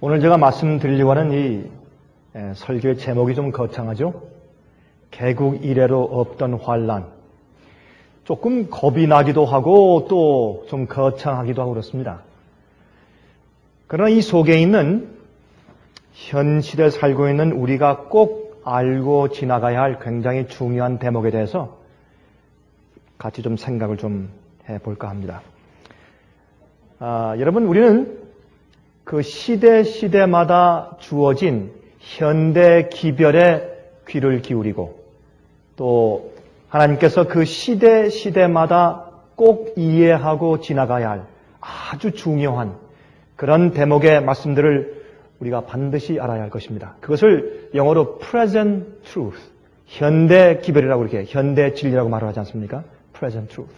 오늘 제가 말씀드리려고 하는 이 설교의 제목이 좀 거창하죠? 개국 이래로 없던 환란. 조금 겁이 나기도 하고 또 좀 거창하기도 하고 그렇습니다. 그러나 이 속에 있는 현 시대에 살고 있는 우리가 꼭 알고 지나가야 할 굉장히 중요한 대목에 대해서 같이 좀 생각을 좀 해볼까 합니다. 여러분, 우리는 그 시대마다 주어진 현대 기별에 귀를 기울이고 또 하나님께서 그 시대마다 꼭 이해하고 지나가야 할 아주 중요한 그런 대목의 말씀들을 우리가 반드시 알아야 할 것입니다. 그것을 영어로 present truth, 현대 기별이라고 이렇게 현대 진리라고 말을 하지 않습니까? present truth.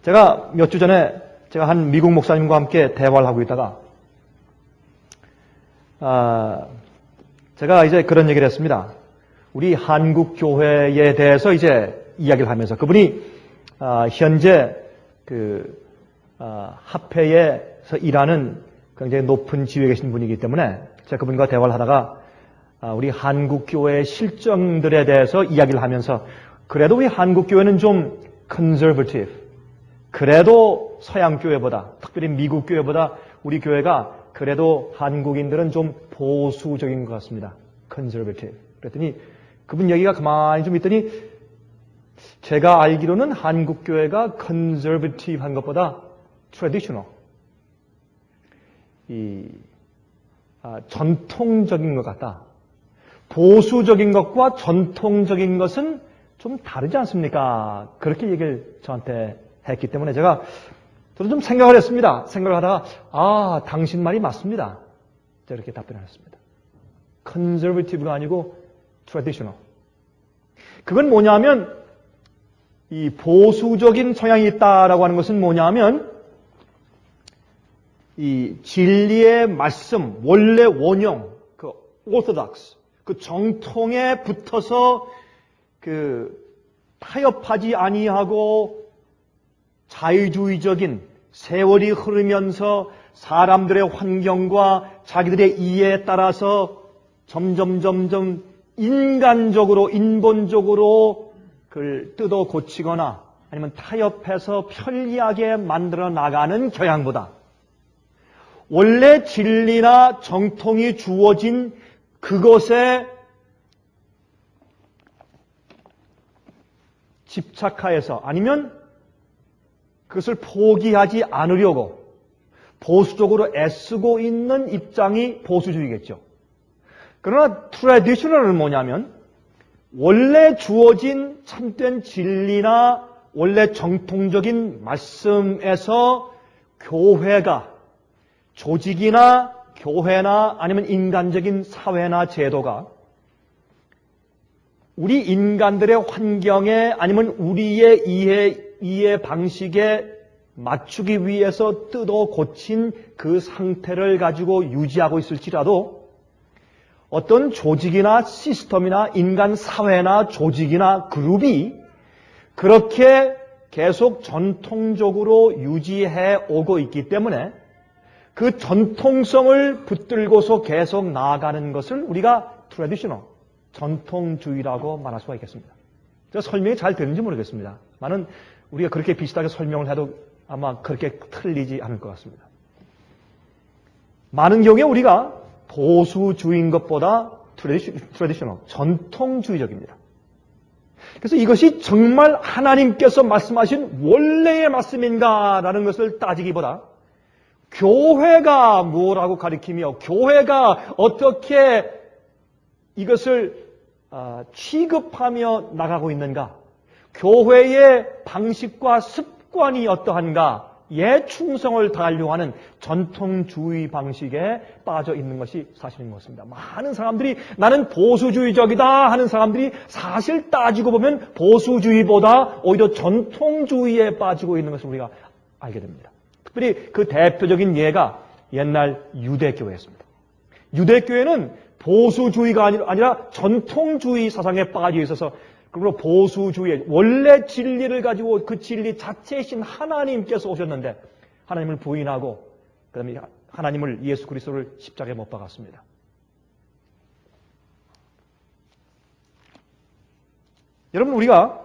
제가 몇 주 전에 제가 한 미국 목사님과 함께 대화를 하고 있다가 제가 이제 그런 얘기를 했습니다. 우리 한국 교회에 대해서 이제 이야기를 하면서 그분이 현재 그 합회에서 일하는 굉장히 높은 지위에 계신 분이기 때문에 제가 그분과 대화를 하다가 우리 한국 교회의 실정들에 대해서 이야기를 하면서 그래도 우리 한국 교회는 좀 conservative, 그래도 서양 교회보다, 특별히 미국 교회보다 우리 교회가 그래도 한국인들은 좀 보수적인 것 같습니다. conservative. 그랬더니 그분 얘기가 가만히 좀 있더니 제가 알기로는 한국 교회가 conservative 한 것보다 traditional, 전통적인 것 같다. 보수적인 것과 전통적인 것은 좀 다르지 않습니까? 그렇게 얘기를 저한테 했기 때문에 저도 좀 생각을 했습니다. 생각을 하다가 당신 말이 맞습니다. 제가 이렇게 답변을 했습니다. conservative가 아니고 traditional. 그건 뭐냐면 이 보수적인 성향이 있다라고 하는 것은 뭐냐면 이 진리의 말씀, 원래 원형, 그 orthodox, 그 정통에 붙어서 그 타협하지 아니하고 자유주의적인 세월이 흐르면서 사람들의 환경과 자기들의 이해에 따라서 점점 인간적으로, 인본적으로 그걸 뜯어 고치거나 아니면 타협해서 편리하게 만들어 나가는 경향보다 원래 진리나 정통이 주어진 그것에 집착하여서 아니면 그것을 포기하지 않으려고 보수적으로 애쓰고 있는 입장이 보수주의겠죠. 그러나 트래디셔널은 뭐냐면 원래 주어진 참된 진리나 원래 정통적인 말씀에서 교회가 조직이나 교회나 아니면 인간적인 사회나 제도가 우리 인간들의 환경에 아니면 우리의 이해 방식에 맞추기 위해서 뜯어 고친 그 상태를 가지고 유지하고 있을지라도 어떤 조직이나 시스템이나 인간 사회나 조직이나 그룹이 그렇게 계속 전통적으로 유지해 오고 있기 때문에 그 전통성을 붙들고서 계속 나아가는 것을 우리가 트래디셔널, 전통주의라고 말할 수가 있겠습니다. 제가 설명이 잘 되는지 모르겠습니다. 나는 우리가 그렇게 비슷하게 설명을 해도 아마 그렇게 틀리지 않을 것 같습니다. 많은 경우에 우리가 보수주의인 것보다 트래디셔널, 전통주의적입니다. 그래서 이것이 정말 하나님께서 말씀하신 원래의 말씀인가라는 것을 따지기보다 교회가 뭐라고 가리키며 교회가 어떻게 이것을 취급하며 나가고 있는가, 교회의 방식과 습관이 어떠한가에 충성을 다하려고 하는 전통주의 방식에 빠져 있는 것이 사실인 것 같습니다. 많은 사람들이 나는 보수주의적이다 하는 사람들이 사실 따지고 보면 보수주의보다 오히려 전통주의에 빠지고 있는 것을 우리가 알게 됩니다. 특별히 그 대표적인 예가 옛날 유대교회였습니다. 유대교회는 보수주의가 아니라 전통주의 사상에 빠져 있어서 그리고 보수주의, 원래 진리를 가지고 그 진리 자체이신 하나님께서 오셨는데 하나님을 부인하고 그다음에 하나님을 예수 그리스도를 십자가에 못 박았습니다. 여러분 우리가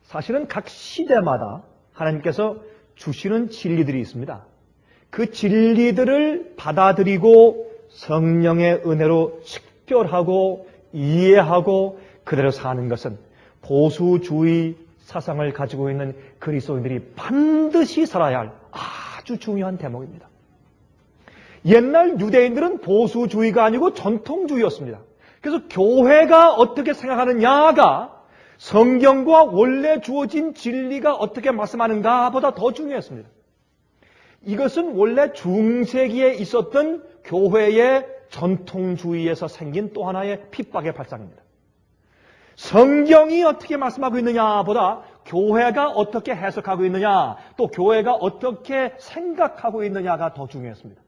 사실은 각 시대마다 하나님께서 주시는 진리들이 있습니다. 그 진리들을 받아들이고 성령의 은혜로 식별하고 이해하고 그대로 사는 것은 보수주의 사상을 가지고 있는 그리스도인들이 반드시 살아야 할 아주 중요한 대목입니다. 옛날 유대인들은 보수주의가 아니고 전통주의였습니다. 그래서 교회가 어떻게 생각하느냐가 성경과 원래 주어진 진리가 어떻게 말씀하는가 보다 더 중요했습니다. 이것은 원래 중세기에 있었던 교회의 전통주의에서 생긴 또 하나의 핍박의 발상입니다. 성경이 어떻게 말씀하고 있느냐보다 교회가 어떻게 해석하고 있느냐, 또 교회가 어떻게 생각하고 있느냐가 더 중요했습니다.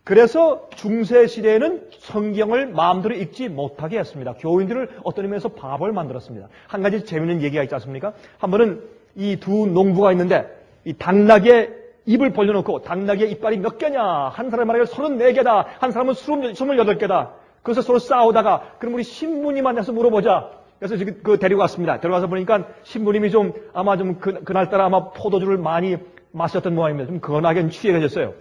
그래서 중세시대에는 성경을 마음대로 읽지 못하게 했습니다. 교인들을 어떤 의미에서 바보를 만들었습니다. 한 가지 재미있는 얘기가 있지 않습니까? 한 번은 이 두 농부가 있는데 이 당나귀에 입을 벌려놓고 당나귀의 이빨이 몇 개냐? 한 사람이 말하기를 34개다. 한 사람은 28개다. 그래서 서로 싸우다가 그럼 우리 신부님한테서 물어보자. 그래서 지금 데리고 왔습니다. 데려가서 보니까 신부님이 아마 그날따라 아마 포도주를 많이 마셨던 모양입니다. 좀 건하게 취해 계셨어요.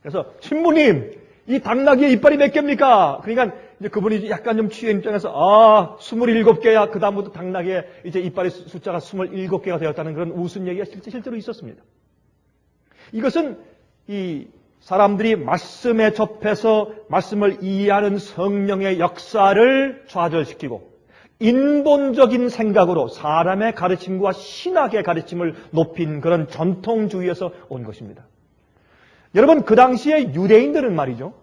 그래서 신부님, 이 당나귀의 이빨이 몇 개입니까? 그러니까 이제 그분이 약간 좀 취해 입장에서 27개야. 그 다음부터 당나귀의 이제 이빨의 숫자가 27개가 되었다는 그런 웃은 얘기가 실제로 있었습니다. 이것은 이 사람들이 말씀에 접해서 말씀을 이해하는 성령의 역사를 좌절시키고 인본적인 생각으로 사람의 가르침과 신학의 가르침을 높인 그런 전통주의에서 온 것입니다. 여러분, 그 당시에 유대인들은 말이죠,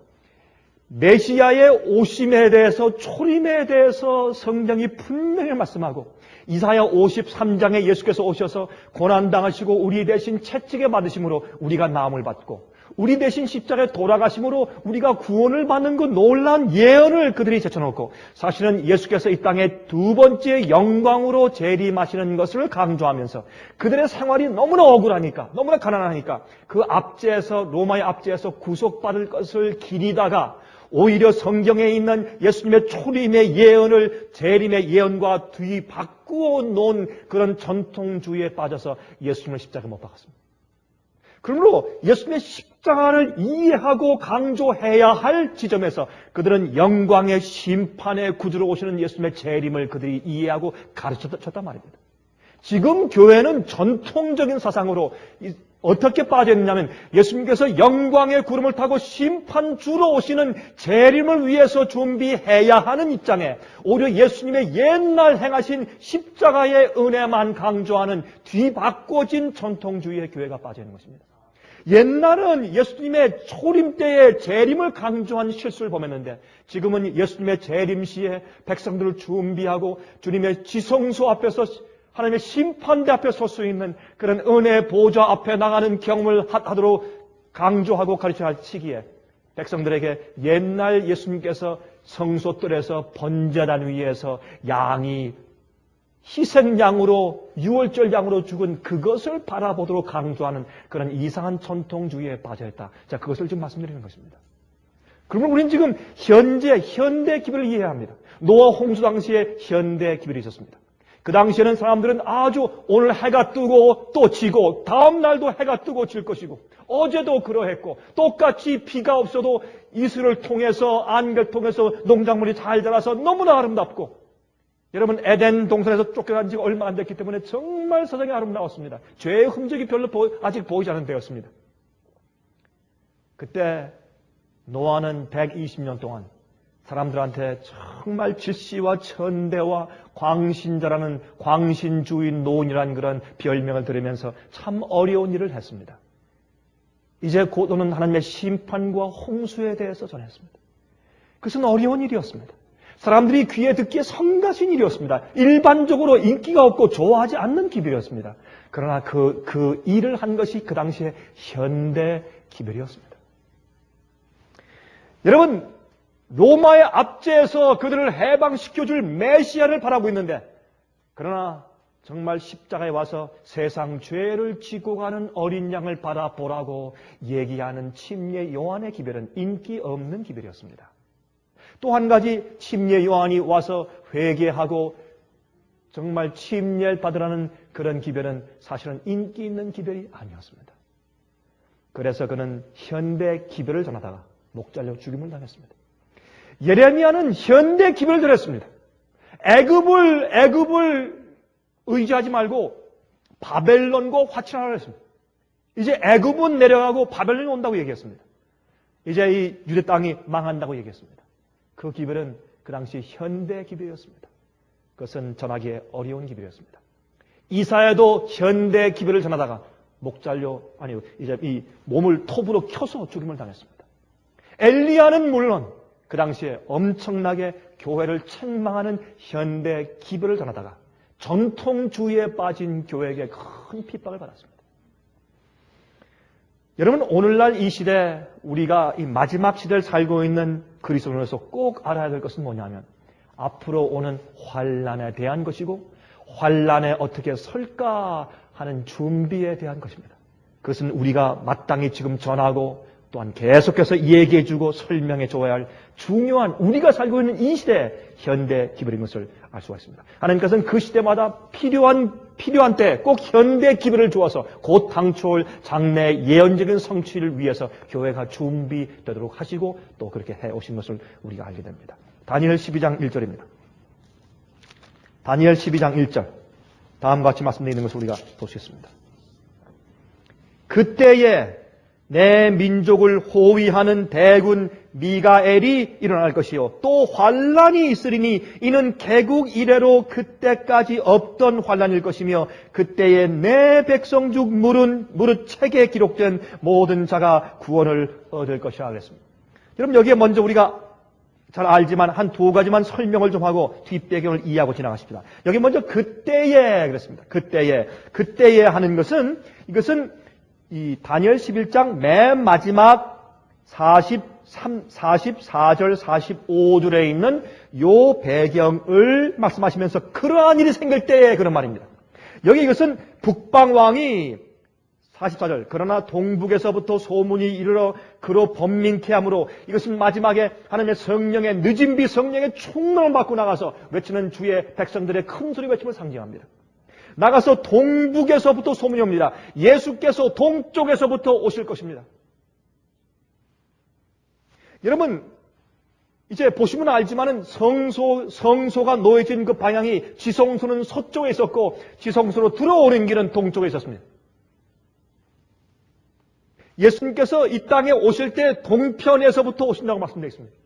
메시아의 오심에 대해서, 초림에 대해서 성경이 분명히 말씀하고 이사야 53장에 예수께서 오셔서 고난당하시고 우리 대신 채찍에 맞으심으로 우리가 나음을 받고 우리 대신 십자가에 돌아가심으로 우리가 구원을 받는 그 놀라운 예언을 그들이 제쳐놓고, 사실은 예수께서 이 땅에 두 번째 영광으로 재림하시는 것을 강조하면서 그들의 생활이 너무나 억울하니까, 너무나 가난하니까 그 압제에서, 로마의 압제에서 구속받을 것을 기리다가 오히려 성경에 있는 예수님의 초림의 예언을 재림의 예언과 뒤바꾸어 놓은 그런 전통주의에 빠져서 예수님을 십자가에 못 박았습니다. 그러므로 예수님의 십자가를 이해하고 강조해야 할 지점에서 그들은 영광의 심판의 구주로 오시는 예수님의 재림을 그들이 이해하고 가르쳤단 말입니다. 지금 교회는 전통적인 사상으로 어떻게 빠져있느냐면 예수님께서 영광의 구름을 타고 심판주로 오시는 재림을 위해서 준비해야 하는 입장에 오히려 예수님의 옛날 행하신 십자가의 은혜만 강조하는 뒤바꿔진 전통주의의 교회가 빠져있는 것입니다. 옛날은 예수님의 초림 때의 재림을 강조한 실수를 범했는데 지금은 예수님의 재림 시에 백성들을 준비하고 주님의 지성소 앞에서 하나님의 심판대 앞에 설 수 있는 그런 은혜 보좌 앞에 나가는 경험을 하도록 강조하고 가르쳐야 할 시기에 백성들에게 옛날 예수님께서 성소뜰에서 번제단 위에서 양이 희생양으로 유월절 양으로 죽은 그것을 바라보도록 강조하는 그런 이상한 전통주의에 빠져있다. 자, 그것을 지금 말씀드리는 것입니다. 그러면 우리는 지금 현대 기별을 이해해야 합니다. 노아 홍수 당시에 현대 기별이 있었습니다. 그 당시에는 사람들은 아주 오늘 해가 뜨고 또 지고 다음 날도 해가 뜨고 질 것이고 어제도 그러했고 똑같이 비가 없어도 이슬을 통해서 안개를 통해서 농작물이 잘 자라서 너무나 아름답고, 여러분 에덴 동산에서 쫓겨난 지가 얼마 안 됐기 때문에 정말 세상이 아름다웠습니다. 죄의 흔적이 별로 아직 보이지 않은 때였습니다. 그때 노아는 120년 동안 사람들한테 정말 질시와 천대와 광신자라는 광신주의 노인이라는 그런 별명을 들으면서 참 어려운 일을 했습니다. 이제 곧 오는 하나님의 심판과 홍수에 대해서 전했습니다. 그것은 어려운 일이었습니다. 사람들이 귀에 듣기에 성가신 일이었습니다. 일반적으로 인기가 없고 좋아하지 않는 기별이었습니다. 그러나 그 일을 한 것이 그 당시에 현대 기별이었습니다. 여러분, 로마의 압제에서 그들을 해방시켜줄 메시아를 바라고 있는데, 그러나 정말 십자가에 와서 세상 죄를 지고 가는 어린 양을 바라보라고 얘기하는 침례 요한의 기별은 인기 없는 기별이었습니다. 또 한 가지 침례 요한이 와서 회개하고 정말 침례를 받으라는 그런 기별은 사실은 인기 있는 기별이 아니었습니다. 그래서 그는 현대 기별을 전하다가 목 잘려 죽임을 당했습니다. 예레미야는 현대 기별을 드렸습니다. 애굽을 의지하지 말고 바벨론과 화친하라 했습니다. 이제 애굽은 내려가고 바벨론이 온다고 얘기했습니다. 이제 이 유대 땅이 망한다고 얘기했습니다. 그 기별은 그 당시 현대 기별이었습니다. 그것은 전하기에 어려운 기별이었습니다. 이사야도 현대 기별을 전하다가 목 잘려 이제 이 몸을 톱으로 켜서 죽임을 당했습니다. 엘리야는 물론 그 당시에 엄청나게 교회를 책망하는 현대 기별을 전하다가 전통주의에 빠진 교회에게 큰 핍박을 받았습니다. 여러분, 오늘날 이 시대 우리가 이 마지막 시대를 살고 있는 그리스도인으로서 꼭 알아야 될 것은 뭐냐면 앞으로 오는 환난에 대한 것이고 환난에 어떻게 설까 하는 준비에 대한 것입니다. 그것은 우리가 마땅히 지금 전하고 또한 계속해서 얘기해주고 설명해줘야 할 중요한 우리가 살고 있는 이 시대의 현대 기별인 것을 알 수가 있습니다. 하나님께서는 그 시대마다 필요한 때 꼭 현대 기별을 주어서 곧 당초올 장래 예언적인 성취를 위해서 교회가 준비되도록 하시고 또 그렇게 해오신 것을 우리가 알게 됩니다. 다니엘 12장 1절입니다. 다니엘 12장 1절 다음과 같이 말씀되어 있는 것을 우리가 볼 수 있습니다. 그때에 내 민족을 호위하는 대군 미가엘이 일어날 것이요 또 환란이 있으리니 이는 개국 이래로 그때까지 없던 환란일 것이며 그때에 내 백성 중 무릇 책에 기록된 모든 자가 구원을 얻을 것이라 그랬습니다. 여러분, 여기에 먼저 우리가 잘 알지만 한 두 가지만 설명을 좀 하고 뒷배경을 이해하고 지나가십니다. 여기 먼저 그때에 그랬습니다. 그때에 하는 것은 이것은 이 다니엘 11장 맨 마지막 44절 45절에 있는 요 배경을 말씀하시면서 그러한 일이 생길 때에 그런 말입니다. 여기 이것은 북방왕이 44절 그러나 동북에서부터 소문이 이르러 그로 번민케 하므로 이것은 마지막에 하나님의 성령의 늦은 비 성령의 총명을 받고 나가서 외치는 주의 백성들의 큰 소리 외침을 상징합니다. 나가서 동북에서부터 소문이 옵니다. 예수께서 동쪽에서부터 오실 것입니다. 여러분, 이제 보시면 알지만은 성소가 놓여진 그 방향이 지성소는 서쪽에 있었고 지성소로 들어오는 길은 동쪽에 있었습니다. 예수님께서 이 땅에 오실 때 동편에서부터 오신다고 말씀되어 있습니다.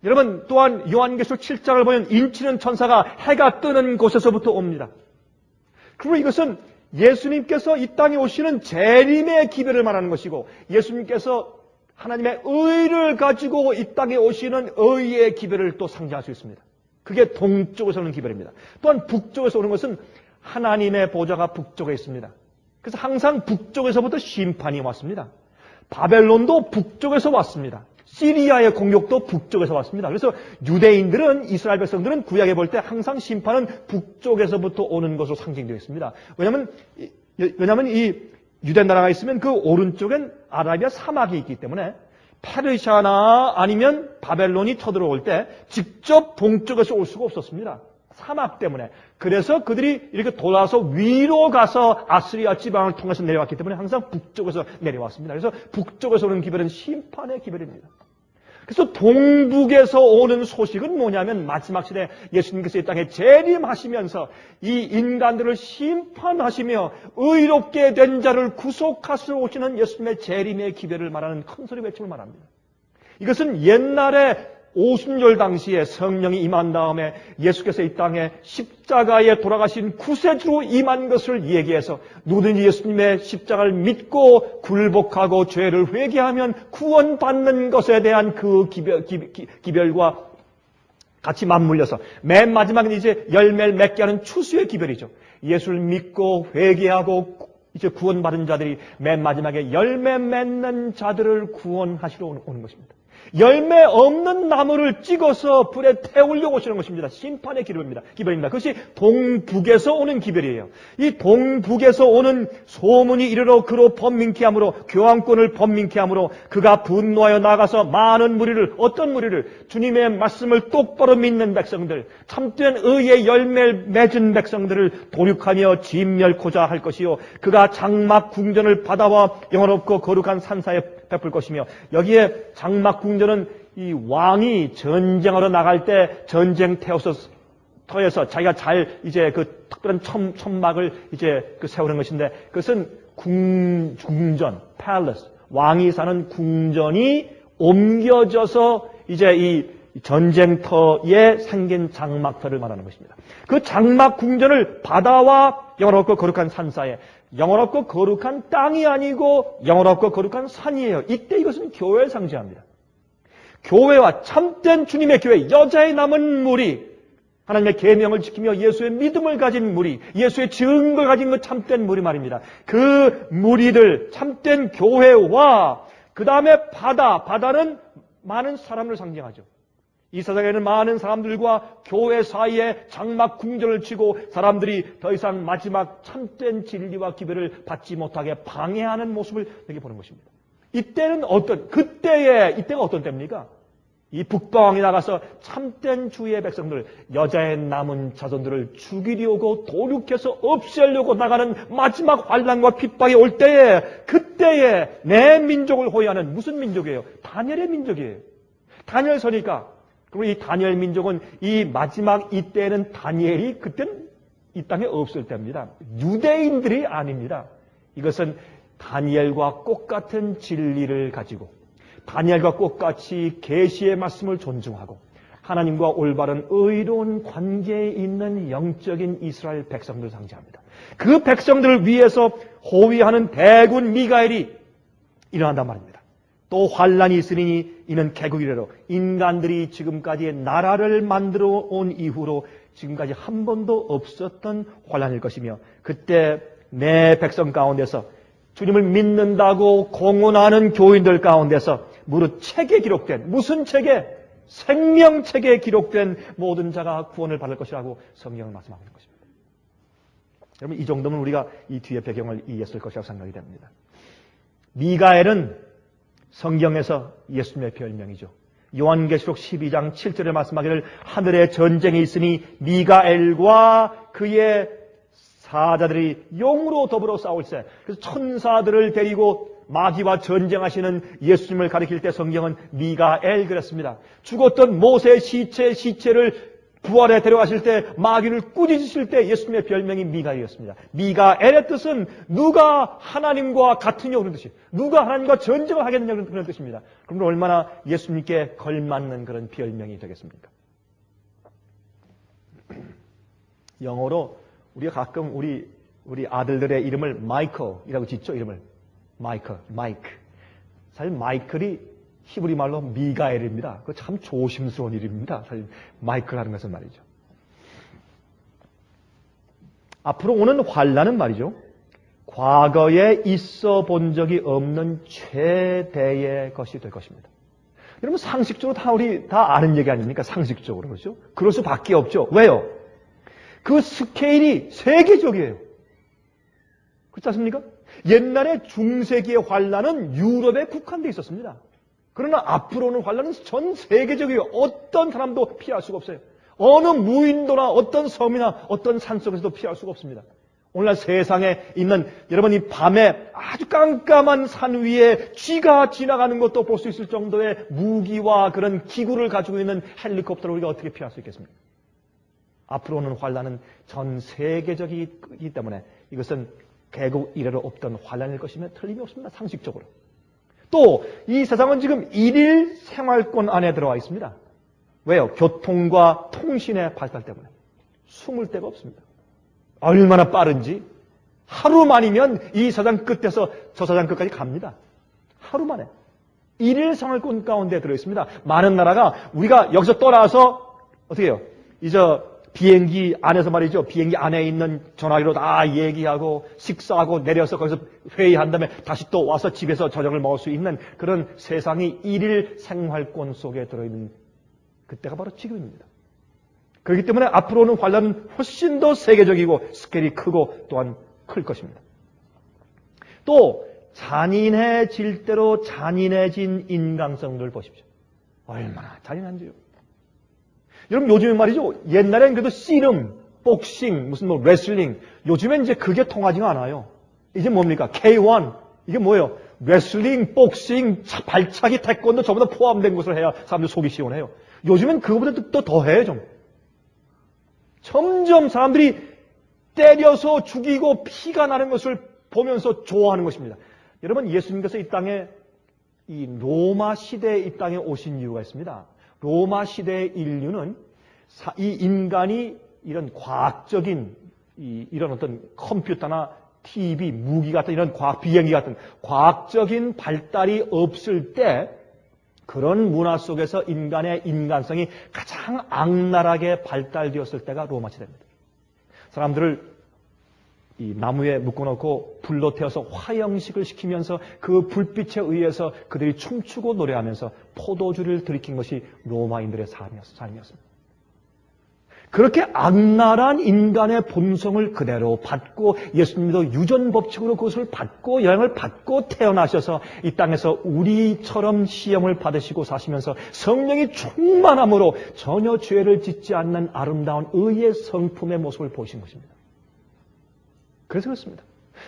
여러분, 또한 요한계시록 7장을 보면 인치는 천사가 해가 뜨는 곳에서부터 옵니다. 그리고 이것은 예수님께서 이 땅에 오시는 재림의 기별을 말하는 것이고 예수님께서 하나님의 의를 가지고 이 땅에 오시는 의의 기별을 또 상징할 수 있습니다. 그게 동쪽에서 오는 기별입니다. 또한 북쪽에서 오는 것은 하나님의 보좌가 북쪽에 있습니다. 그래서 항상 북쪽에서부터 심판이 왔습니다. 바벨론도 북쪽에서 왔습니다. 시리아의 공격도 북쪽에서 왔습니다. 그래서 유대인들은 이스라엘 백성들은 구약에 볼 때 항상 심판은 북쪽에서부터 오는 것으로 상징되어 있습니다. 왜냐하면 이 유대 나라가 있으면 그 오른쪽엔 아라비아 사막이 있기 때문에 페르시아나 아니면 바벨론이 쳐들어올 때 직접 동쪽에서 올 수가 없었습니다. 사막 때문에. 그래서 그들이 이렇게 돌아서 위로 가서 아스리아 지방을 통해서 내려왔기 때문에 항상 북쪽에서 내려왔습니다. 그래서 북쪽에서 오는 기별은 심판의 기별입니다. 그래서 동북에서 오는 소식은 뭐냐면 마지막 시대 예수님께서 이 땅에 재림하시면서 이 인간들을 심판하시며 의롭게 된 자를 구속하시러 오시는 예수님의 재림의 기별을 말하는 큰소리 외침을 말합니다. 이것은 옛날에 오순절 당시에 성령이 임한 다음에 예수께서 이 땅에 십자가에 돌아가신 구세주로 임한 것을 얘기해서 누구든지 예수님의 십자가를 믿고 굴복하고 죄를 회개하면 구원받는 것에 대한 그 기별과 같이 맞물려서 맨 마지막은 이제 열매를 맺게 하는 추수의 기별이죠. 예수를 믿고 회개하고 이제 구원받은 자들이 맨 마지막에 열매 맺는 자들을 구원하시러 오는 것입니다. 열매 없는 나무를 찍어서 불에 태우려고 오시는 것입니다. 심판의 기별입니다. 그것이 동북에서 오는 기별이에요. 이 동북에서 오는 소문이 이르러 그로 번민케 하므로, 교황권을 번민케 하므로 그가 분노하여 나가서 많은 무리를, 어떤 무리를? 주님의 말씀을 똑바로 믿는 백성들, 참된 의의 열매를 맺은 백성들을 도륙하며 진멸코자 할 것이요, 그가 장막 궁전을 바다와 영원롭고 거룩한 산사에 베풀 것이며, 여기에 장막 궁전은 이 왕이 전쟁하러 나갈 때 전쟁터에서 자기가 잘 이제 그 특별한 천막을 이제 세우는 것인데, 그것은 궁전, palace, 왕이 사는 궁전이 옮겨져서 이제 이 전쟁터에 생긴 장막터를 말하는 것입니다. 그 장막 궁전을 바다와 영원롭고 거룩한 산사에, 영원롭고 거룩한 땅이 아니고 영원롭고 거룩한 산이에요. 이때 이것은 교회를 상징합니다. 교회와 참된 주님의 교회, 여자의 남은 무리, 하나님의 계명을 지키며 예수의 믿음을 가진 무리, 예수의 증거를 가진 그 참된 무리 말입니다. 그 무리들, 참된 교회와 그 다음에 바다는 많은 사람을 상징하죠. 이 세상에는 많은 사람들과 교회 사이에 장막 궁전을 치고 사람들이 더 이상 마지막 참된 진리와 기별을 받지 못하게 방해하는 모습을 여기 보는 것입니다. 이때는 이때가 어떤 때입니까? 이 북방왕이 나가서 참된 주의 백성들, 여자의 남은 자손들을 죽이려고 도륙해서 없애려고 나가는 마지막 환난과 핍박이 올 때에, 그때에 내 민족을 호위하는, 무슨 민족이에요? 다니엘의 민족이에요. 다니엘 서니까. 그리고 이 다니엘 민족은 이 마지막 이때에는 다니엘이 그때는 이 땅에 없을 때입니다. 유대인들이 아닙니다. 이것은 다니엘과 똑같은 진리를 가지고 다니엘과 똑같이 계시의 말씀을 존중하고 하나님과 올바른 의로운 관계에 있는 영적인 이스라엘 백성들을 상징합니다. 그 백성들을 위해서 호위하는 대군 미가엘이 일어난단 말입니다. 또 환란이 있으니 이는 개국 이래로 인간들이 지금까지 나라를 만들어 온 이후로 지금까지 한 번도 없었던 환란일 것이며, 그때 내 백성 가운데서 주님을 믿는다고 공언하는 교인들 가운데서 무릇 책에 기록된, 무슨 책에? 생명책에 기록된 모든 자가 구원을 받을 것이라고 성경은 말씀하고 있는 것입니다. 여러분, 이 정도면 우리가 이 뒤에 배경을 이해했을 것이라고 생각이 됩니다. 미가엘은 성경에서 예수님의 별명이죠. 요한계시록 12장 7절에 말씀하기를 하늘에 전쟁이 있으니 미가엘과 그의 사자들이 용으로 더불어 싸울세. 그래서 천사들을 데리고 마귀와 전쟁하시는 예수님을 가리킬 때 성경은 미가엘 그랬습니다. 죽었던 모세의 시체를 부활에 데려가실 때, 마귀를 꾸짖으실 때 예수님의 별명이 미가엘이었습니다. 미가엘의 뜻은 누가 하나님과 같으냐 그런 뜻이에요. 누가 하나님과 전쟁을 하겠느냐 그런 뜻입니다. 그럼 얼마나 예수님께 걸맞는 그런 별명이 되겠습니까? 영어로 우리가 가끔 우리 아들들의 이름을 마이클이라고 짓죠. 이름을 마이크. 사실 마이클이 히브리 말로 미가엘입니다. 그거 참 조심스러운 이름입니다. 사실 마이클 하는 것은 말이죠. 앞으로 오는 환란은 말이죠, 과거에 있어 본 적이 없는 최대의 것이 될 것입니다. 여러분, 상식적으로 우리 다 아는 얘기 아닙니까? 상식적으로. 그렇죠? 그럴 수밖에 없죠. 왜요? 그 스케일이 세계적이에요. 그렇지 않습니까? 옛날에 중세기의 환란은 유럽에 국한되어 있었습니다. 그러나 앞으로는 환란은 전 세계적이에요. 어떤 사람도 피할 수가 없어요. 어느 무인도나 어떤 섬이나 어떤 산속에서도 피할 수가 없습니다. 오늘날 세상에 있는, 여러분, 이 밤에 아주 깜깜한 산 위에 쥐가 지나가는 것도 볼 수 있을 정도의 무기와 그런 기구를 가지고 있는 헬리콥터를 우리가 어떻게 피할 수 있겠습니까? 앞으로는 환란은 전 세계적이기 때문에 이것은 개국 이래로 없던 환란일 것이면 틀림이 없습니다. 상식적으로. 또 이 세상은 지금 일일 생활권 안에 들어와 있습니다. 왜요? 교통과 통신의 발달 때문에. 숨을 데가 없습니다. 얼마나 빠른지 하루만이면 이 세상 끝에서 저 세상 끝까지 갑니다. 하루 만에. 일일 생활권 가운데 들어있습니다. 많은 나라가 우리가 여기서 떠나서 어떻게 해요? 비행기 안에서 말이죠. 비행기 안에 있는 전화기로 다 얘기하고 식사하고 내려서 거기서 회의한 다음에 다시 또 와서 집에서 저녁을 먹을 수 있는 그런 세상이 일일 생활권 속에 들어있는 그때가 바로 지금입니다. 그렇기 때문에 앞으로는 환란은 훨씬 더 세계적이고 스케일이 크고 또한 클 것입니다. 또 잔인해질 대로 잔인해진 인간성들 보십시오. 얼마나 잔인한지요. 여러분 요즘에 말이죠. 옛날엔 그래도 씨름, 복싱, 무슨 뭐 레슬링. 요즘엔 이제 그게 통하지가 않아요. 이제 뭡니까? K1. 이게 뭐예요? 레슬링, 복싱, 발차기, 태권도 전부 다 포함된 것을 해야 사람들 속이 시원해요. 요즘엔 그거보다 또 더해요 좀. 점점 사람들이 때려서 죽이고 피가 나는 것을 보면서 좋아하는 것입니다. 여러분 예수님께서 이 땅에 이 로마 시대에 이 땅에 오신 이유가 있습니다. 로마 시대의 인류는 이 인간이 이런 과학적인 이런 어떤 컴퓨터나 TV, 무기 같은 이런 비행기 같은 과학적인 발달이 없을 때 그런 문화 속에서 인간의 인간성이 가장 악랄하게 발달되었을 때가 로마 시대입니다. 사람들을 이 나무에 묶어놓고 불로 태워서 화형식을 시키면서 그 불빛에 의해서 그들이 춤추고 노래하면서 포도주를 들이킨 것이 로마인들의 삶이었습니다. 그렇게 악랄한 인간의 본성을 그대로 받고 예수님도 유전법칙으로 그것을 받고 영향을 받고 태어나셔서 이 땅에서 우리처럼 시험을 받으시고 사시면서 성령이 충만함으로 전혀 죄를 짓지 않는 아름다운 의의 성품의 모습을 보이신 것입니다. 그래서 그렇습니다.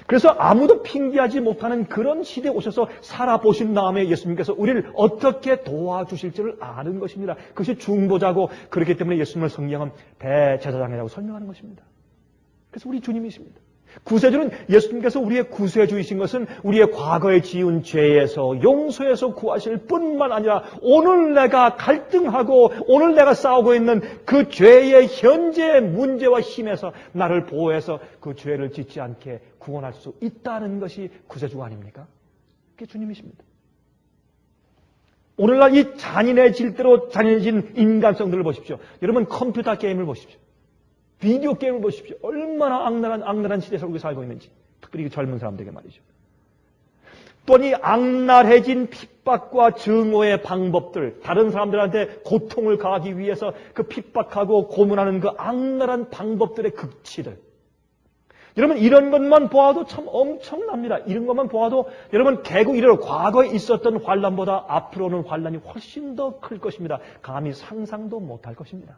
그래서 아무도 핑계하지 못하는 그런 시대에 오셔서 살아보신 다음에 예수님께서 우리를 어떻게 도와주실지를 아는 것입니다. 그것이 중보자고 그렇기 때문에 예수님을 성경은 대제사장이라고 설명하는 것입니다. 그래서 우리 주님이십니다. 구세주는 예수님께서 우리의 구세주이신 것은 우리의 과거에 지은 죄에서 용서해서 구하실 뿐만 아니라 오늘 내가 갈등하고 오늘 내가 싸우고 있는 그 죄의 현재의 문제와 힘에서 나를 보호해서 그 죄를 짓지 않게 구원할 수 있다는 것이 구세주가 아닙니까? 그게 주님이십니다. 오늘날 이 잔인해질 대로 잔인해진 인간성들을 보십시오. 여러분 컴퓨터 게임을 보십시오. 비디오 게임을 보십시오. 얼마나 악랄한 시대에 우리가 살고 있는지. 특별히 젊은 사람들에게 말이죠. 또한 이 악랄해진 핍박과 증오의 방법들, 다른 사람들한테 고통을 가하기 위해서 그 핍박하고 고문하는 그 악랄한 방법들의 극치들. 여러분 이런 것만 보아도 참 엄청납니다. 이런 것만 보아도 여러분 개국 이래로 과거에 있었던 환란보다 앞으로는 환란이 훨씬 더 클 것입니다. 감히 상상도 못할 것입니다.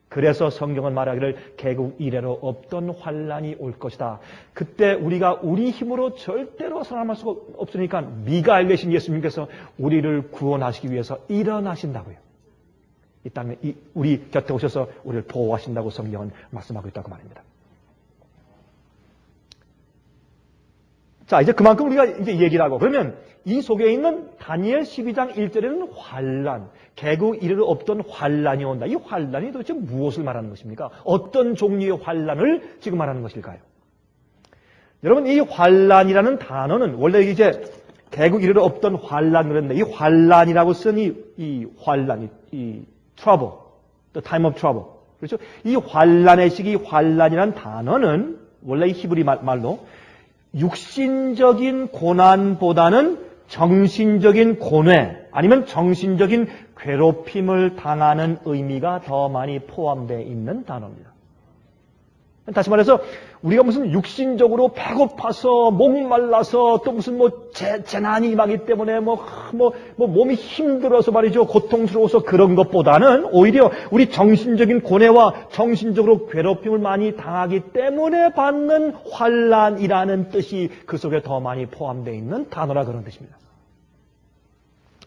그래서 성경은 말하기를 개국 이래로 없던 환란이 올 것이다. 그때 우리가 우리 힘으로 절대로 살아남을 수가 없으니까 미가엘 되신 예수님께서 우리를 구원하시기 위해서 일어나신다고요. 이 땅에 우리 곁에 오셔서 우리를 보호하신다고 성경은 말씀하고 있다고 말입니다. 자, 이제 그만큼 우리가 이제 얘기를 하고 그러면 이 속에 있는 다니엘 12장 1절에는 환란, 개국 이래로 없던 환란이 온다. 이 환란이 도대체 무엇을 말하는 것입니까? 어떤 종류의 환란을 지금 말하는 것일까요? 여러분 이 환란이라는 단어는 원래 이제 개국 이래로 없던 환란 그랬는데 이 환란이라고 쓴 이 환란, 이 trouble, the time of trouble. 그렇죠? 이 환란의 시기 환란이라는 단어는 원래 이 히브리 말로 육신적인 고난보다는 정신적인 고뇌 아니면 정신적인 괴롭힘을 당하는 의미가 더 많이 포함되어 있는 단어입니다. 다시 말해서 우리가 무슨 육신적으로 배고파서 목말라서 또 무슨 재난이 임하기 때문에 몸이 힘들어서 말이죠. 고통스러워서 그런 것보다는 오히려 우리 정신적인 고뇌와 정신적으로 괴롭힘을 많이 당하기 때문에 받는 환란이라는 뜻이 그 속에 더 많이 포함되어 있는 단어라 그런 뜻입니다.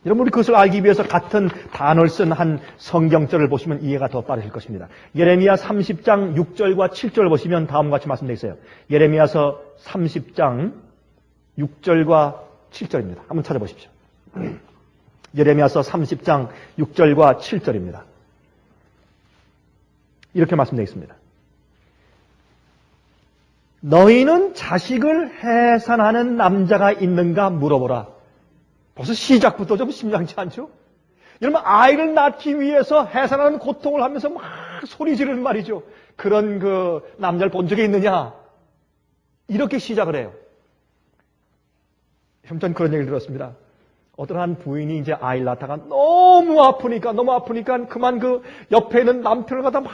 여러분 우리 그것을 알기 위해서 같은 단어를 쓴 한 성경절을 보시면 이해가 더 빠르실 것입니다. 예레미야 30장 6절과 7절을 보시면 다음과 같이 말씀되어 있어요. 예레미야서 30장 6절과 7절입니다. 한번 찾아보십시오. 예레미야서 30장 6절과 7절입니다. 이렇게 말씀되어 있습니다. 너희는 자식을 해산하는 남자가 있는가 물어보라. 벌써 시작부터 좀 심상치 않죠? 여러분 아이를 낳기 위해서 해산하는 고통을 하면서 막 소리 지르는 말이죠. 그런 그 남자를 본 적이 있느냐? 이렇게 시작을 해요. 전 그런 얘기를 들었습니다. 어떤 한 부인이 이제 아이를 낳다가 너무 아프니까 그만 그 옆에 있는 남편을 갖다 막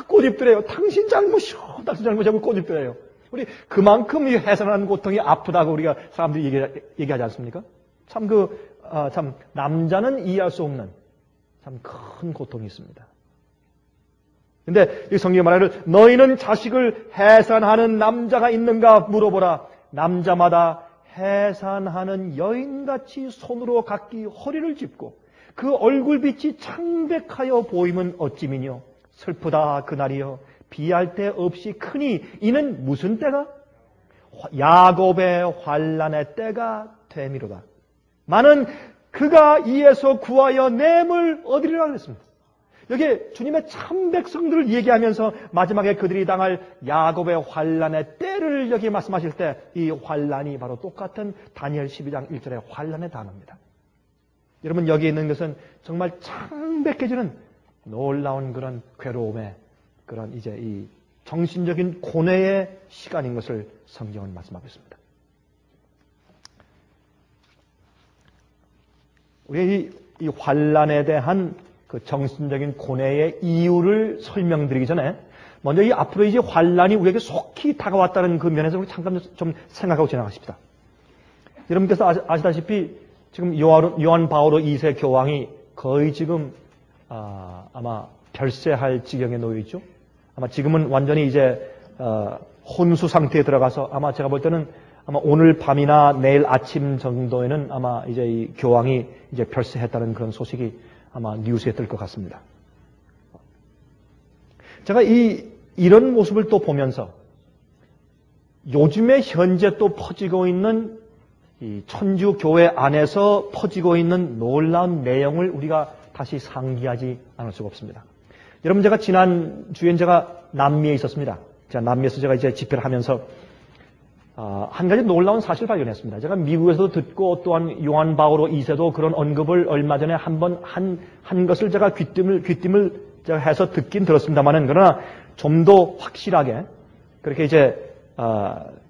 꼬집더래요. 당신 잘못이요. 당신 잘못이라고 꼬집더래요. 우리 그만큼 이 해산하는 고통이 아프다고 우리가 사람들이 얘기하지 않습니까? 참 남자는 이해할 수 없는 참 큰 고통이 있습니다. 근데 이 성경이 말하기를 너희는 자식을 해산하는 남자가 있는가 물어보라. 남자마다 해산하는 여인같이 손으로 각기 허리를 짚고 그 얼굴빛이 창백하여 보이면 어찌미뇨. 슬프다 그날이여. 비할 데 없이 크니 이는 무슨 때가? 야곱의 환난의 때가 되미로다. 많은 그가 이에서 구하여 내물 얻으리라 그랬습니다. 여기 주님의 참 백성들을 얘기하면서 마지막에 그들이 당할 야곱의 환난의 때를 여기 말씀하실 때 이 환난이 바로 똑같은 다니엘 12장 1절의 환난의 단어입니다. 여러분 여기 있는 것은 정말 창백해지는 놀라운 그런 괴로움의 그런 이제 이 정신적인 고뇌의 시간인 것을 성경은 말씀하고 있습니다. 우리 이 환난에 대한 그 정신적인 고뇌의 이유를 설명드리기 전에 먼저 이 앞으로 이제 환난이 우리에게 속히 다가왔다는 그 면에서 우리 잠깐 좀 생각하고 지나가십시다. 여러분께서 아시다시피 지금 요한 바오로 2세 교황이 거의 지금 아마 별세할 지경에 놓여 있죠. 아마 지금은 완전히 이제 혼수 상태에 들어가서 아마 제가 볼 때는 아마 오늘 밤이나 내일 아침 정도에는 아마 이제 이 교황이 이제 별세했다는 그런 소식이 아마 뉴스에 뜰 것 같습니다. 제가 이런 모습을 또 보면서 요즘에 현재 또 퍼지고 있는 이 천주 교회 안에서 퍼지고 있는 놀라운 내용을 우리가 다시 상기하지 않을 수가 없습니다. 여러분 제가 지난 주엔 제가 남미에 있었습니다. 제가 남미에서 제가 이제 집회를 하면서 한 가지 놀라운 사실을 발견했습니다. 제가 미국에서도 듣고 또한 요한 바오로 2세도 그런 언급을 얼마 전에 한 것을 제가 귀띔을 제가 해서 듣긴 들었습니다만은 그러나 좀 더 확실하게 그렇게 이제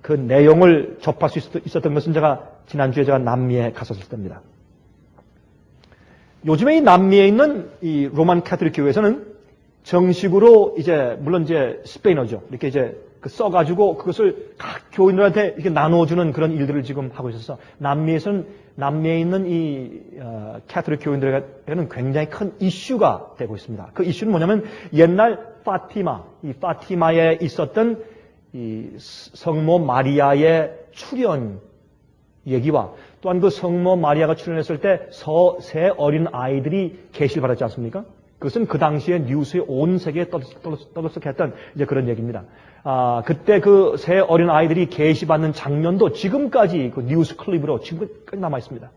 그 내용을 접할 수 있었던 것은 제가 지난주에 제가 남미에 갔었을 때입니다. 요즘에 이 남미에 있는 이 로만 카톨릭 교회에서는 정식으로 이제 물론 이제 스페인어죠. 이렇게 이제 써가지고 그것을 각 교인들한테 이렇게 나눠주는 그런 일들을 지금 하고 있어서 남미에 있는 이 카톨릭 교인들에게는 굉장히 큰 이슈가 되고 있습니다. 그 이슈는 뭐냐면 옛날 이 파티마에 있었던 이 성모 마리아의 출현 얘기와 또한 그 성모 마리아가 출현했을 때 세 어린 아이들이 계시를 받았지 않습니까? 그것은 그 당시에 뉴스에 온 세계에 떠들썩했던 이제 그런 얘기입니다. 그때 그 세 어린 아이들이 계시받는 장면도 지금까지 그 뉴스 클립으로 지금까지 남아 있습니다.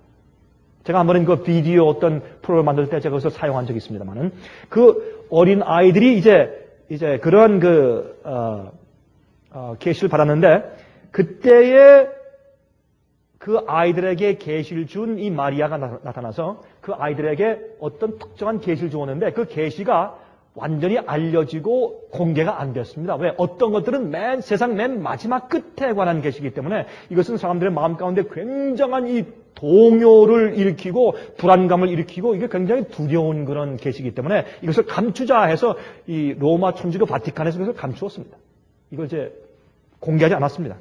제가 한 번은 그 비디오 어떤 프로그램 만들 때 제가 그것을 사용한 적이 있습니다만은 그 어린 아이들이 이제 그런 계시를 받았는데 그때에 그 아이들에게 계시를 준 이 마리아가 나타나서 그 아이들에게 어떤 특정한 계시를 주었는데 그 계시가 완전히 알려지고 공개가 안 됐습니다. 왜? 어떤 것들은 세상 맨 마지막 끝에 관한 계시이기 때문에 이것은 사람들의 마음 가운데 굉장한 이 동요를 일으키고 불안감을 일으키고 이게 굉장히 두려운 그런 계시이기 때문에 이것을 감추자 해서 이 로마 천주교 바티칸에서 이것을 감추었습니다. 이걸 이제 공개하지 않았습니다.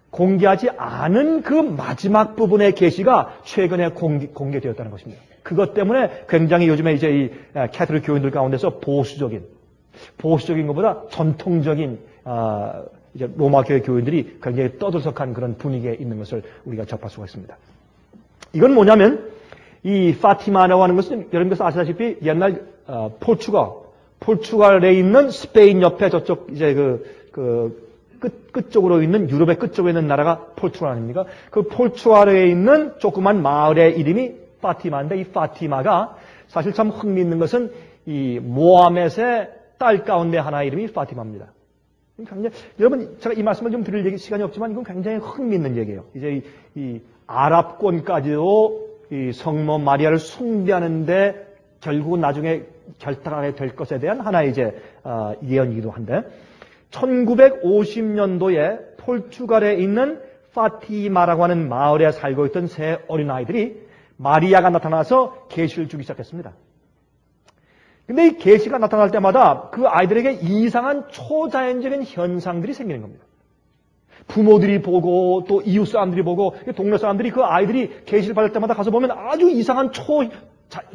공개하지 않은 그 마지막 부분의 계시가 최근에 공개되었다는 것입니다. 그것 때문에 굉장히 요즘에 이제 이 카톨릭 교인들 가운데서 보수적인 것보다 전통적인 이제 로마 교회 교인들이 굉장히 떠들썩한 그런 분위기에 있는 것을 우리가 접할 수가 있습니다. 이건 뭐냐면 이 파티마라고 하는 것은 여러분께서 아시다시피 옛날 포르투갈에 있는 스페인 옆에 저쪽 이제 끝쪽으로 있는 유럽의 끝쪽에 있는 나라가 포르투갈 아닙니까? 그 포르투갈에 있는 조그만 마을의 이름이 파티마인데 이 파티마가 사실 참 흥미있는 것은 이 모하멧의 딸 가운데 하나의 이름이 파티마입니다. 여러분 제가 이 말씀을 좀 드릴 시간이 없지만 이건 굉장히 흥미있는 얘기예요. 이제 이 아랍권까지도 이 성모 마리아를 숭배하는데 결국 나중에 결단하게 될 것에 대한 하나의 이제 예언이기도 한데 1950년도에 포르투갈에 있는 파티마라고 하는 마을에 살고 있던 세 어린아이들이 마리아가 나타나서 계시를 주기 시작했습니다. 근데 이 계시가 나타날 때마다 그 아이들에게 이상한 초자연적인 현상들이 생기는 겁니다. 부모들이 보고 또 이웃 사람들이 보고 동네 사람들이 그 아이들이 계시를 받을 때마다 가서 보면 아주 이상한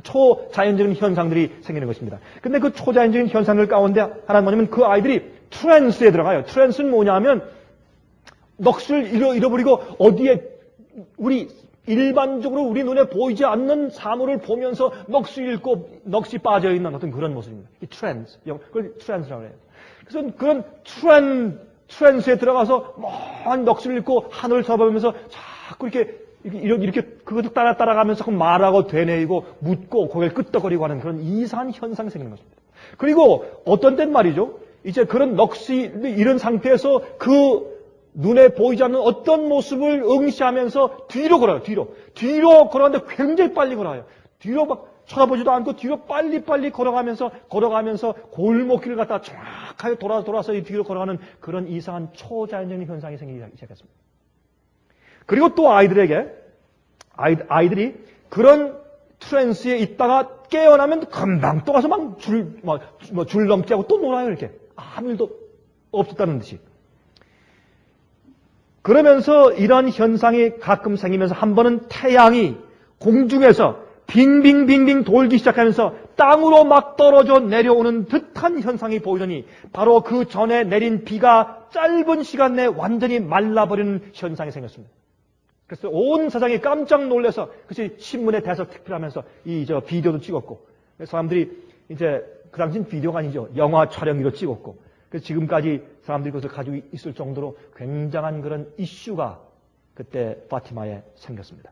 초자연적인 현상들이 생기는 것입니다. 근데 그 초자연적인 현상들 가운데 하나는 뭐냐면 그 아이들이 트랜스에 들어가요. 트랜스는 뭐냐면 넋을 잃어버리고 어디에 일반적으로 우리 눈에 보이지 않는 사물을 보면서 넋을 잃고 넋이 빠져있는 어떤 그런 모습입니다. 이 트랜스. 그걸 트랜스라고 해요. 그래서 그런 트랜스에 들어가서 먼 넋을 잃고 하늘을 쳐다보면서 자꾸 이렇게 그것을 따라가면서 말하고 되뇌이고 묻고 고개를 끄덕거리고 하는 그런 이상한 현상이 생기는 것입니다. 그리고 어떤 때는 말이죠. 이제 그런 넋이 이런 상태에서 그 눈에 보이지 않는 어떤 모습을 응시하면서 뒤로 걸어요. 뒤로 걸어가는데 굉장히 빨리 걸어요. 뒤로 막 쳐다보지도 않고 뒤로 빨리 걸어가면서 골목길을 갖다 정확하게 돌아서 이 뒤로 걸어가는 그런 이상한 초자연적인 현상이 생기기 시작했습니다. 그리고 또 아이들이 그런 트랜스에 있다가 깨어나면 금방 또 가서 막 줄넘기 하고 또 놀아요. 이렇게 아무 일도 없었다는 듯이. 그러면서 이런 현상이 가끔 생기면서 한 번은 태양이 공중에서 빙빙 돌기 시작하면서 땅으로 막 떨어져 내려오는 듯한 현상이 보이더니 바로 그 전에 내린 비가 짧은 시간 내에 완전히 말라버리는 현상이 생겼습니다. 그래서 온 세상이 깜짝 놀라서 그것이 신문에 대서특필하면서 비디오도 찍었고 사람들이 이제 그 당시는 비디오가 아니죠. 영화 촬영기로 찍었고 그래서 지금까지 사람들이 그것을 가지고 있을 정도로 굉장한 그런 이슈가 그때 파티마에 생겼습니다.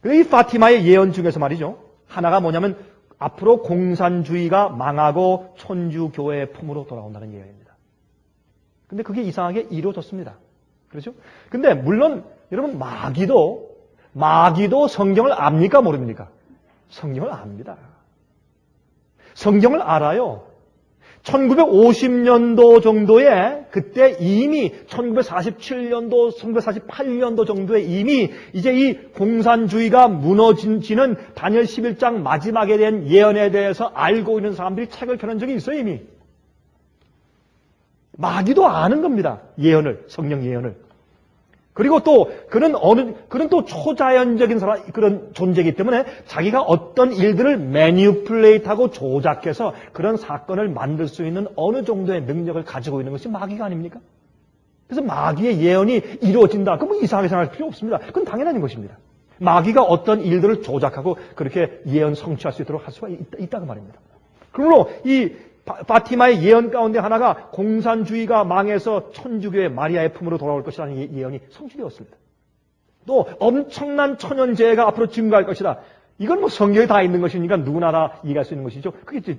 이 파티마의 예언 중에서 말이죠. 하나가 뭐냐면 앞으로 공산주의가 망하고 천주교회의 품으로 돌아온다는 예언입니다. 근데 그게 이상하게 이루어졌습니다. 그렇죠? 근데 물론 여러분 마귀도 성경을 압니까 모릅니까? 성경을 압니다. 성경을 알아요. 1950년도 정도에 그때 이미 1947년도, 1948년도 정도에 이미 이제 이 공산주의가 무너지는 다니엘 11장 마지막에 대한 예언에 대해서 알고 있는 사람들이 책을 펴는 적이 있어요, 이미. 마귀도 아는 겁니다. 예언을, 성령 예언을. 그리고 또 그는 또 초자연적인 그런 존재이기 때문에 자기가 어떤 일들을 매니플레이트하고 조작해서 그런 사건을 만들 수 있는 어느 정도의 능력을 가지고 있는 것이 마귀가 아닙니까? 그래서 마귀의 예언이 이루어진다. 그럼 이상하게 생각할 필요 없습니다. 그건 당연한 것입니다. 마귀가 어떤 일들을 조작하고 그렇게 예언 성취할 수 있도록 할 수가 있다고 말입니다. 그러므로 이 파티마의 예언 가운데 하나가 공산주의가 망해서 천주교의 마리아의 품으로 돌아올 것이라는 예언이 성취되었습니다. 또 엄청난 천연재해가 앞으로 증가할 것이다. 이건 뭐 성경에 다 있는 것이니까 누구나 다 이해할 수 있는 것이죠. 그게 이제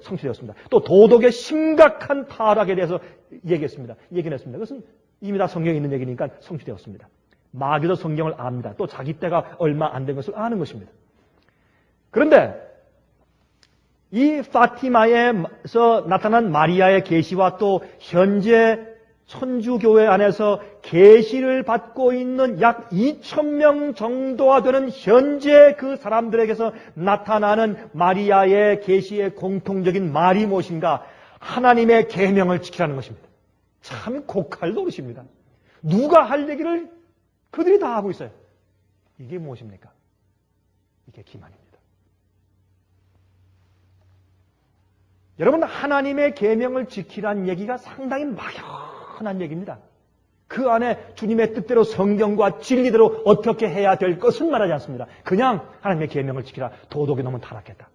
성취되었습니다. 또 도덕의 심각한 타락에 대해서 얘기했습니다. 그것은 이미 다 성경에 있는 얘기니까 성취되었습니다. 마귀도 성경을 압니다. 또 자기 때가 얼마 안 된 것을 아는 것입니다. 그런데 이 파티마에서 나타난 마리아의 계시와 또 현재 천주교회 안에서 계시를 받고 있는 약 2,000명 정도가 되는 현재 그 사람들에게서 나타나는 마리아의 계시의 공통적인 말이 무엇인가? 하나님의 계명을 지키라는 것입니다. 참 곡할 노릇입니다. 누가 할 얘기를 그들이 다 하고 있어요. 이게 무엇입니까? 이게 기만입니다. 여러분, 하나님의 계명을 지키라는 얘기가 상당히 막연한 얘기입니다. 그 안에 주님의 뜻대로 성경과 진리대로 어떻게 해야 될 것은 말하지 않습니다. 그냥 하나님의 계명을 지키라. 도덕이 너무 타락했다.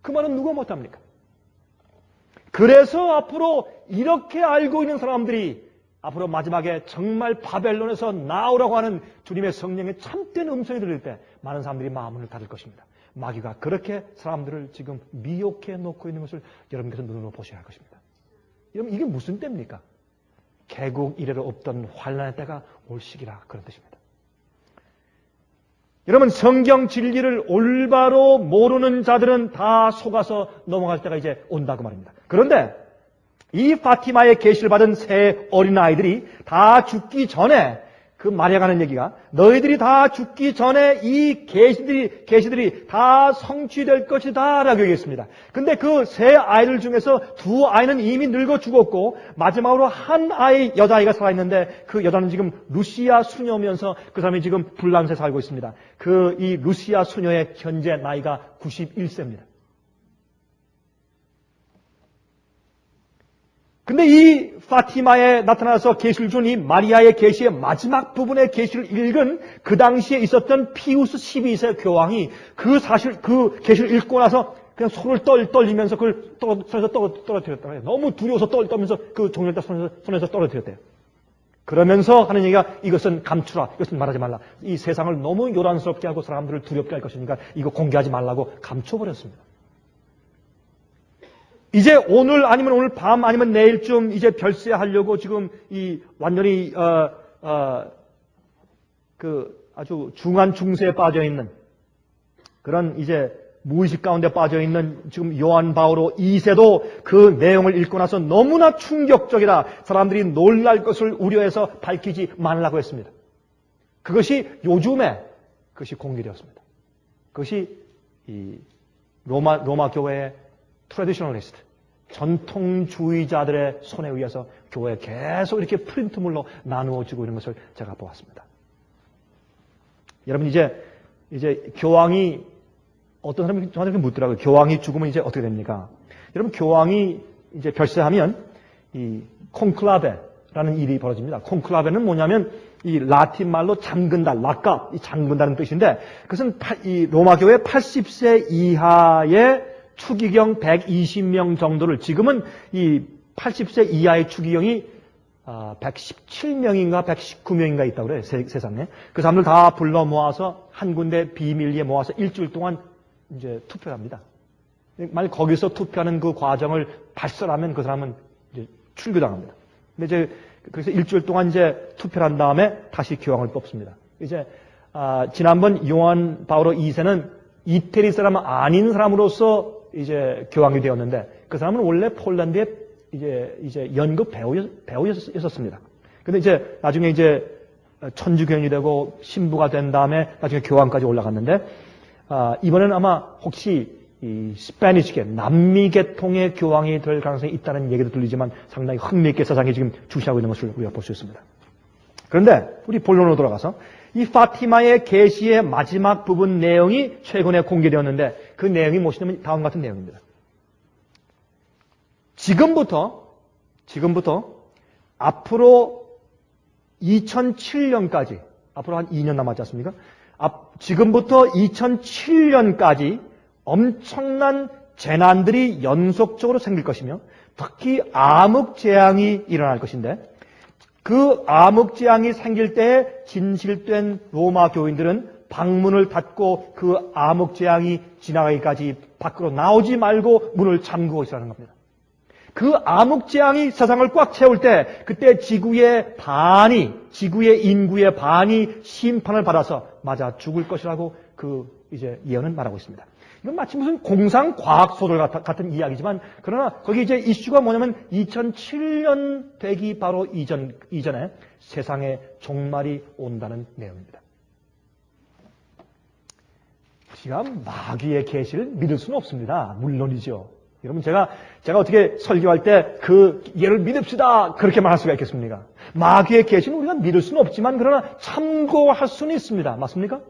그 말은 누가 못합니까? 그래서 앞으로 이렇게 알고 있는 사람들이 앞으로 마지막에 정말 바벨론에서 나오라고 하는 주님의 성령의 참된 음성이 들릴 때 많은 사람들이 마음을 닫을 것입니다. 마귀가 그렇게 사람들을 지금 미혹해 놓고 있는 것을 여러분께서 눈으로 보셔야 할 것입니다. 여러분, 이게 무슨 때입니까? 개국 이래로 없던 환란의 때가 올 시기라 그런 뜻입니다. 여러분, 성경 진리를 올바로 모르는 자들은 다 속아서 넘어갈 때가 이제 온다고 말입니다. 그런데 이 파티마의 계시를 받은 세 어린아이들이 다 죽기 전에 그 마리아가 얘기가 너희들이 다 죽기 전에 이 계시들이 다 성취될 것이다 라고 얘기했습니다. 근데 그 세 아이들 중에서 두 아이는 이미 늙어 죽었고 마지막으로 한 아이, 여자아이가 살아있는데 그 여자는 지금 루시아 수녀면서 그 사람이 지금 불란서에 살고 있습니다. 이 루시아 수녀의 현재 나이가 91세입니다. 근데 이 파티마에 나타나서 계시를 준 이 마리아의 계시의 마지막 부분의 계시를 읽은 그 당시에 있었던 피우스 12세 교황이 그 계시를 읽고 나서 그냥 손을 떨리면서 그걸 손에서 떨어뜨렸다고 해요. 너무 두려워서 떨면서 그 종이를 손에서 떨어뜨렸대요. 그러면서 하는 얘기가 이것은 감추라, 이것은 말하지 말라. 이 세상을 너무 요란스럽게 하고 사람들을 두렵게 할 것이니까 이거 공개하지 말라고 감춰버렸습니다. 이제 오늘 아니면 오늘 밤 아니면 내일쯤 이제 별세하려고 지금 이 완전히 아주 중한 중세에 빠져 있는 그런 이제 무의식 가운데 빠져 있는 지금 요한 바오로 2세도 그 내용을 읽고 나서 너무나 충격적이라 사람들이 놀랄 것을 우려해서 밝히지 말라고 했습니다. 그것이 요즘에 그것이 공개되었습니다. 그것이 이 로마 교회의 트래디셔널리스트, 전통주의자들의 손에 의해서 교회에 계속 이렇게 프린트물로 나누어지고 있는 것을 제가 보았습니다. 여러분, 이제 교황이, 어떤 사람이 저한테 묻더라고요. 교황이 죽으면 이제 어떻게 됩니까? 여러분, 교황이 이제 별세하면 이 콘클라베라는 일이 벌어집니다. 콘클라베는 뭐냐면 이 라틴 말로 잠근다, 락갑, 이 잠근다는 뜻인데 그것은 이 로마 교회 80세 이하의 추기경 120명 정도를, 지금은 이 80세 이하의 추기경이 117명인가 119명인가 있다고 그래요. 세상에. 그 사람들 다 불러 모아서 한 군데 비밀리에 모아서 일주일 동안 이제 투표를 합니다. 만약 거기서 투표하는 그 과정을 발설하면 그 사람은 이제 출교당합니다. 근데 그래서 일주일 동안 이제 투표를 한 다음에 다시 교황을 뽑습니다. 이제 지난번 요한 바오로 2세는 이태리 사람 아닌 사람으로서 이제 교황이 되었는데 그 사람은 원래 폴란드의 이제 연극 배우였었습니다. 근데 이제 나중에 이제 천주교인이 되고 신부가 된 다음에 나중에 교황까지 올라갔는데 이번에는 아마 혹시 이 스페니시계 남미 계통의 교황이 될 가능성이 있다는 얘기도 들리지만 상당히 흥미있게 세상에 지금 주시하고 있는 것을 우리가 볼 수 있습니다. 그런데 우리 본론으로 돌아가서 이 파티마의 계시의 마지막 부분 내용이 최근에 공개되었는데 그 내용이 무엇이냐면 다음 같은 내용입니다. 지금부터 앞으로 2007년까지 앞으로 한 2년 남았지 않습니까? 지금부터 2007년까지 엄청난 재난들이 연속적으로 생길 것이며 특히 암흑재앙이 일어날 것인데 그 암흑재앙이 생길 때 진실된 로마 교인들은 방문을 닫고 그 암흑재앙이 지나가기까지 밖으로 나오지 말고 문을 잠그고 있으라는 겁니다. 그 암흑재앙이 세상을 꽉 채울 때 그때 지구의 인구의 반이 심판을 받아서 맞아 죽을 것이라고 이제 예언은 말하고 있습니다. 이건 마치 무슨 공상 과학 소설 같은 이야기지만 그러나 거기 이제 이슈가 뭐냐면 2007년 되기 바로 이전에 세상에 종말이 온다는 내용입니다. 제가 마귀의 계시를 믿을 수는 없습니다. 물론이죠. 여러분 제가 어떻게 설교할 때 그 예를 믿읍시다 그렇게 말할 수가 있겠습니까? 마귀의 계시는 우리가 믿을 수는 없지만 그러나 참고할 수는 있습니다. 맞습니까?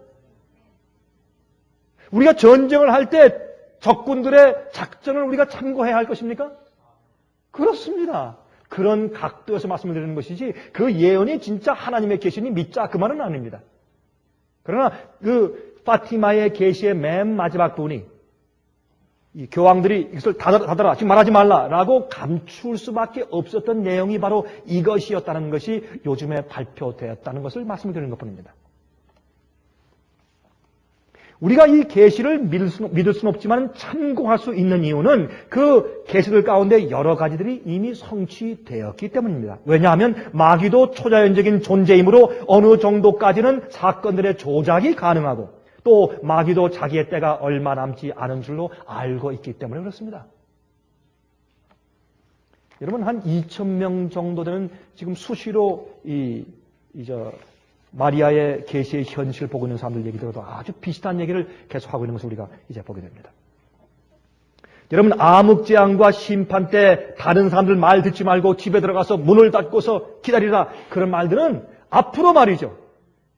우리가 전쟁을 할 때 적군들의 작전을 우리가 참고해야 할 것입니까? 그렇습니다. 그런 각도에서 말씀을 드리는 것이지 그 예언이 진짜 하나님의 계시니 믿자 그 말은 아닙니다. 그러나 그 파티마의 계시의 맨 마지막 부분이 이 교황들이 이것을 닫아라, 지금 말하지 말라라고 감출 수밖에 없었던 내용이 바로 이것이었다는 것이 요즘에 발표되었다는 것을 말씀드리는 것뿐입니다. 우리가 이 계시를 믿을 수는 없지만 참고할 수 있는 이유는 그 계시들 가운데 여러 가지들이 이미 성취되었기 때문입니다. 왜냐하면 마귀도 초자연적인 존재이므로 어느 정도까지는 사건들의 조작이 가능하고 또 마귀도 자기의 때가 얼마 남지 않은 줄로 알고 있기 때문에 그렇습니다. 여러분, 한 2,000명 정도 되는 지금 수시로 마리아의 계시의 현실을 보고 있는 사람들 얘기 들어도 아주 비슷한 얘기를 계속하고 있는 것을 우리가 이제 보게 됩니다. 여러분, 암흑재앙과 심판 때 다른 사람들 말 듣지 말고 집에 들어가서 문을 닫고서 기다리라, 그런 말들은 앞으로 말이죠.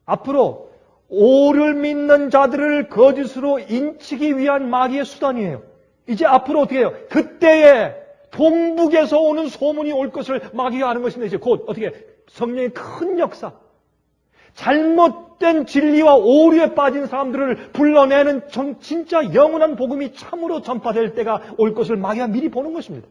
앞으로 오를 믿는 자들을 거짓으로 인치기 위한 마귀의 수단이에요. 이제 앞으로 어떻게 해요? 그때에 동북에서 오는 소문이 올 것을 마귀가 아는 것입니다. 이제 곧 어떻게 성령의 큰 역사, 잘못된 진리와 오류에 빠진 사람들을 불러내는 진짜 영원한 복음이 참으로 전파될 때가 올 것을 마귀가 미리 보는 것입니다.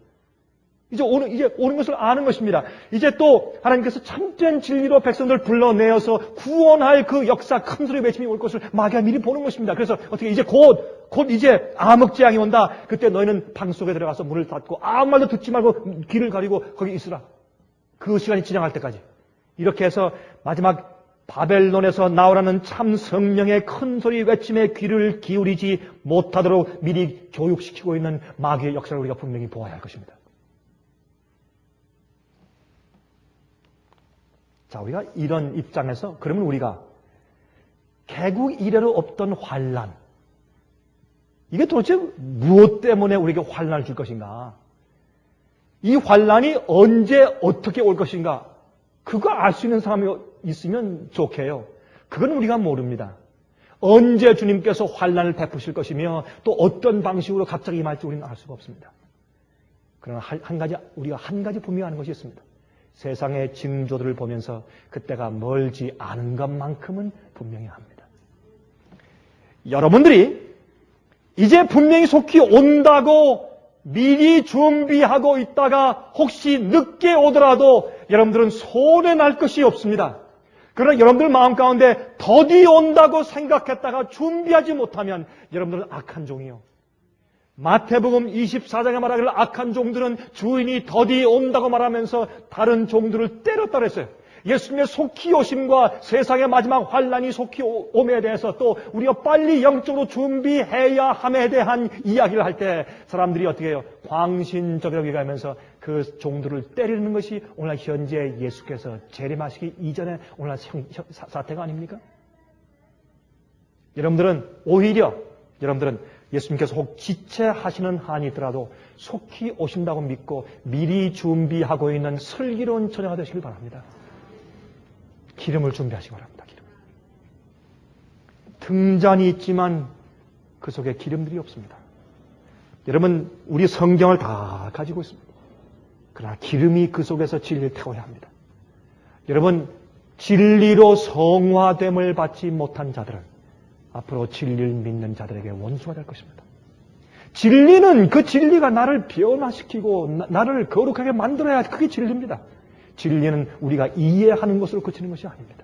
이제 오는 것을 아는 것입니다. 이제 또 하나님께서 참된 진리로 백성들을 불러내어서 구원할 그 역사, 큰 소리 외침이 올 것을 마귀가 미리 보는 것입니다. 그래서 어떻게 이제 곧 이제 암흑재앙이 온다. 그때 너희는 방 속에 들어가서 문을 닫고 아무 말도 듣지 말고 귀를 가리고 거기 있으라. 그 시간이 지나갈 때까지. 이렇게 해서 마지막 바벨론에서 나오라는 참 성령의 큰 소리 외침에 귀를 기울이지 못하도록 미리 교육시키고 있는 마귀의 역사를 우리가 분명히 보아야 할 것입니다. 자, 우리가 이런 입장에서 그러면 우리가 개국 이래로 없던 환난, 이게 도대체 무엇 때문에 우리에게 환난을 줄 것인가? 이 환난이 언제 어떻게 올 것인가? 그거 알 수 있는 사람이 있으면 좋게요. 그건 우리가 모릅니다. 언제 주님께서 환난을 베푸실 것이며 또 어떤 방식으로 갑자기 임할지 우리는 알 수가 없습니다. 그러나 우리가 한 가지 분명한 것이 있습니다. 세상의 징조들을 보면서 그때가 멀지 않은 것만큼은 분명히 합니다. 여러분들이 이제 분명히 속히 온다고 미리 준비하고 있다가 혹시 늦게 오더라도 여러분들은 손해날 것이 없습니다. 그러나 여러분들 마음 가운데 더디 온다고 생각했다가 준비하지 못하면 여러분들은 악한 종이요. 마태복음 24장에 말하기를 악한 종들은 주인이 더디 온다고 말하면서 다른 종들을 때렸다 그랬어요. 예수님의 속히 오심과 세상의 마지막 환난이 속히 오음에 대해서 또 우리가 빨리 영적으로 준비해야 함에 대한 이야기를 할 때 사람들이 어떻게 해요? 광신적이라고 얘기하면서 그 종들을 때리는 것이 오늘 현재 예수께서 재림하시기 이전에 오늘 사태가 아닙니까? 여러분들은 오히려 예수님께서 혹 지체하시는 한이 있더라도 속히 오신다고 믿고 미리 준비하고 있는 슬기로운 처녀가 되시길 바랍니다. 기름을 준비하시기 바랍니다. 기름. 등잔이 있지만 그 속에 기름들이 없습니다. 여러분, 우리 성경을 다 가지고 있습니다. 그러나 기름이 그 속에서 진리를 태워야 합니다. 여러분, 진리로 성화됨을 받지 못한 자들은 앞으로 진리를 믿는 자들에게 원수가 될 것입니다. 진리는 그 진리가 나를 변화시키고 나를 거룩하게 만들어야 그게 진리입니다. 진리는 우리가 이해하는 것으로 그치는 것이 아닙니다.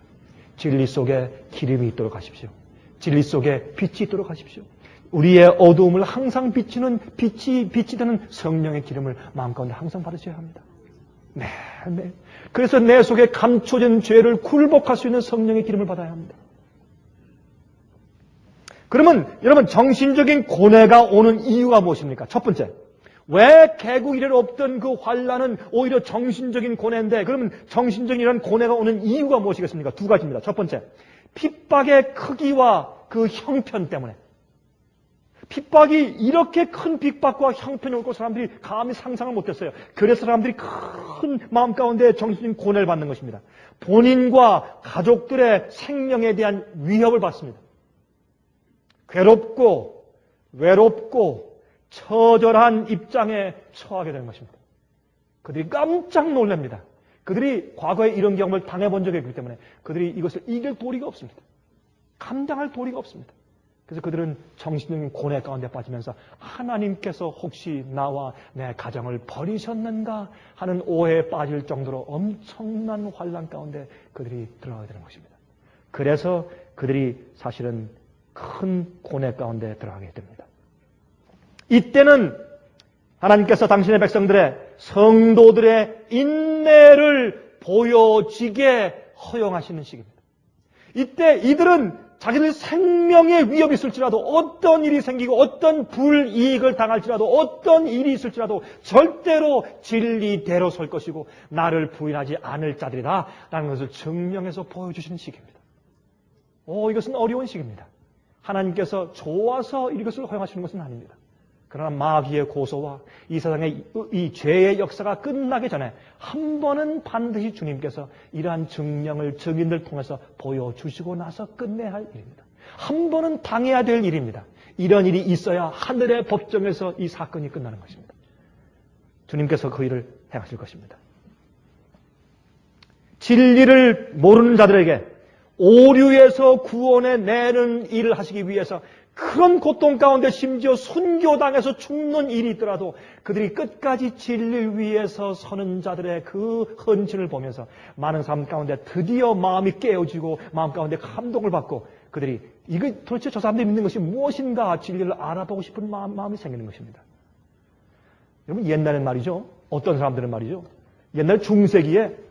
진리 속에 기름이 있도록 하십시오. 진리 속에 빛이 있도록 하십시오. 우리의 어두움을 항상 비치는 빛이 되는 성령의 기름을 마음 가운데 항상 받으셔야 합니다. 네. 그래서 내 속에 감춰진 죄를 굴복할 수 있는 성령의 기름을 받아야 합니다. 그러면 여러분, 정신적인 고뇌가 오는 이유가 무엇입니까? 첫 번째, 왜 개국 이래로 없던 그 환난은 오히려 정신적인 고뇌인데, 그러면 정신적인 이런 고뇌가 오는 이유가 무엇이겠습니까? 두 가지입니다. 첫 번째, 핍박의 크기와 그 형편 때문에. 핍박이 이렇게 큰 핍박과 형편이 올 것 사람들이 감히 상상을 못했어요. 그래서 사람들이 큰 마음 가운데 정신적인 고뇌를 받는 것입니다. 본인과 가족들의 생명에 대한 위협을 받습니다. 괴롭고 외롭고 처절한 입장에 처하게 되는 것입니다. 그들이 깜짝 놀랍니다. 그들이 과거에 이런 경험을 당해본 적이 있기 때문에 그들이 이것을 이길 도리가 없습니다. 감당할 도리가 없습니다. 그래서 그들은 정신적인 고뇌 가운데 빠지면서 하나님께서 혹시 나와 내 가정을 버리셨는가 하는 오해에 빠질 정도로 엄청난 환난 가운데 그들이 들어가게 되는 것입니다. 그래서 그들이 사실은 큰 고뇌 가운데 들어가게 됩니다. 이때는 하나님께서 당신의 백성들의 성도들의 인내를 보여지게 허용하시는 시기입니다. 이때 이들은 자기들 생명의 위협이 있을지라도, 어떤 일이 생기고 어떤 불이익을 당할지라도, 어떤 일이 있을지라도 절대로 진리대로 설 것이고 나를 부인하지 않을 자들이다 라는 것을 증명해서 보여주시는 시기입니다. 이것은 어려운 시기입니다. 하나님께서 좋아서 이것을 허용하시는 것은 아닙니다. 그러나 마귀의 고소와 이 세상의 이 죄의 역사가 끝나기 전에 한 번은 반드시 주님께서 이러한 증인을 통해서 보여주시고 나서 끝내야 할 일입니다. 한 번은 당해야 될 일입니다. 이런 일이 있어야 하늘의 법정에서 이 사건이 끝나는 것입니다. 주님께서 그 일을 행하실 것입니다. 진리를 모르는 자들에게 오류에서 구원해 내는 일을 하시기 위해서 그런 고통 가운데 심지어 순교당해서 죽는 일이 있더라도 그들이 끝까지 진리를 위해서 서는 자들의 그 헌신을 보면서 많은 사람 가운데 드디어 마음이 깨어지고 마음 가운데 감동을 받고 그들이 이거 도대체 저 사람들이 믿는 것이 무엇인가 진리를 알아보고 싶은 마음이 생기는 것입니다. 여러분 옛날엔 말이죠. 어떤 사람들은 말이죠. 옛날 중세기에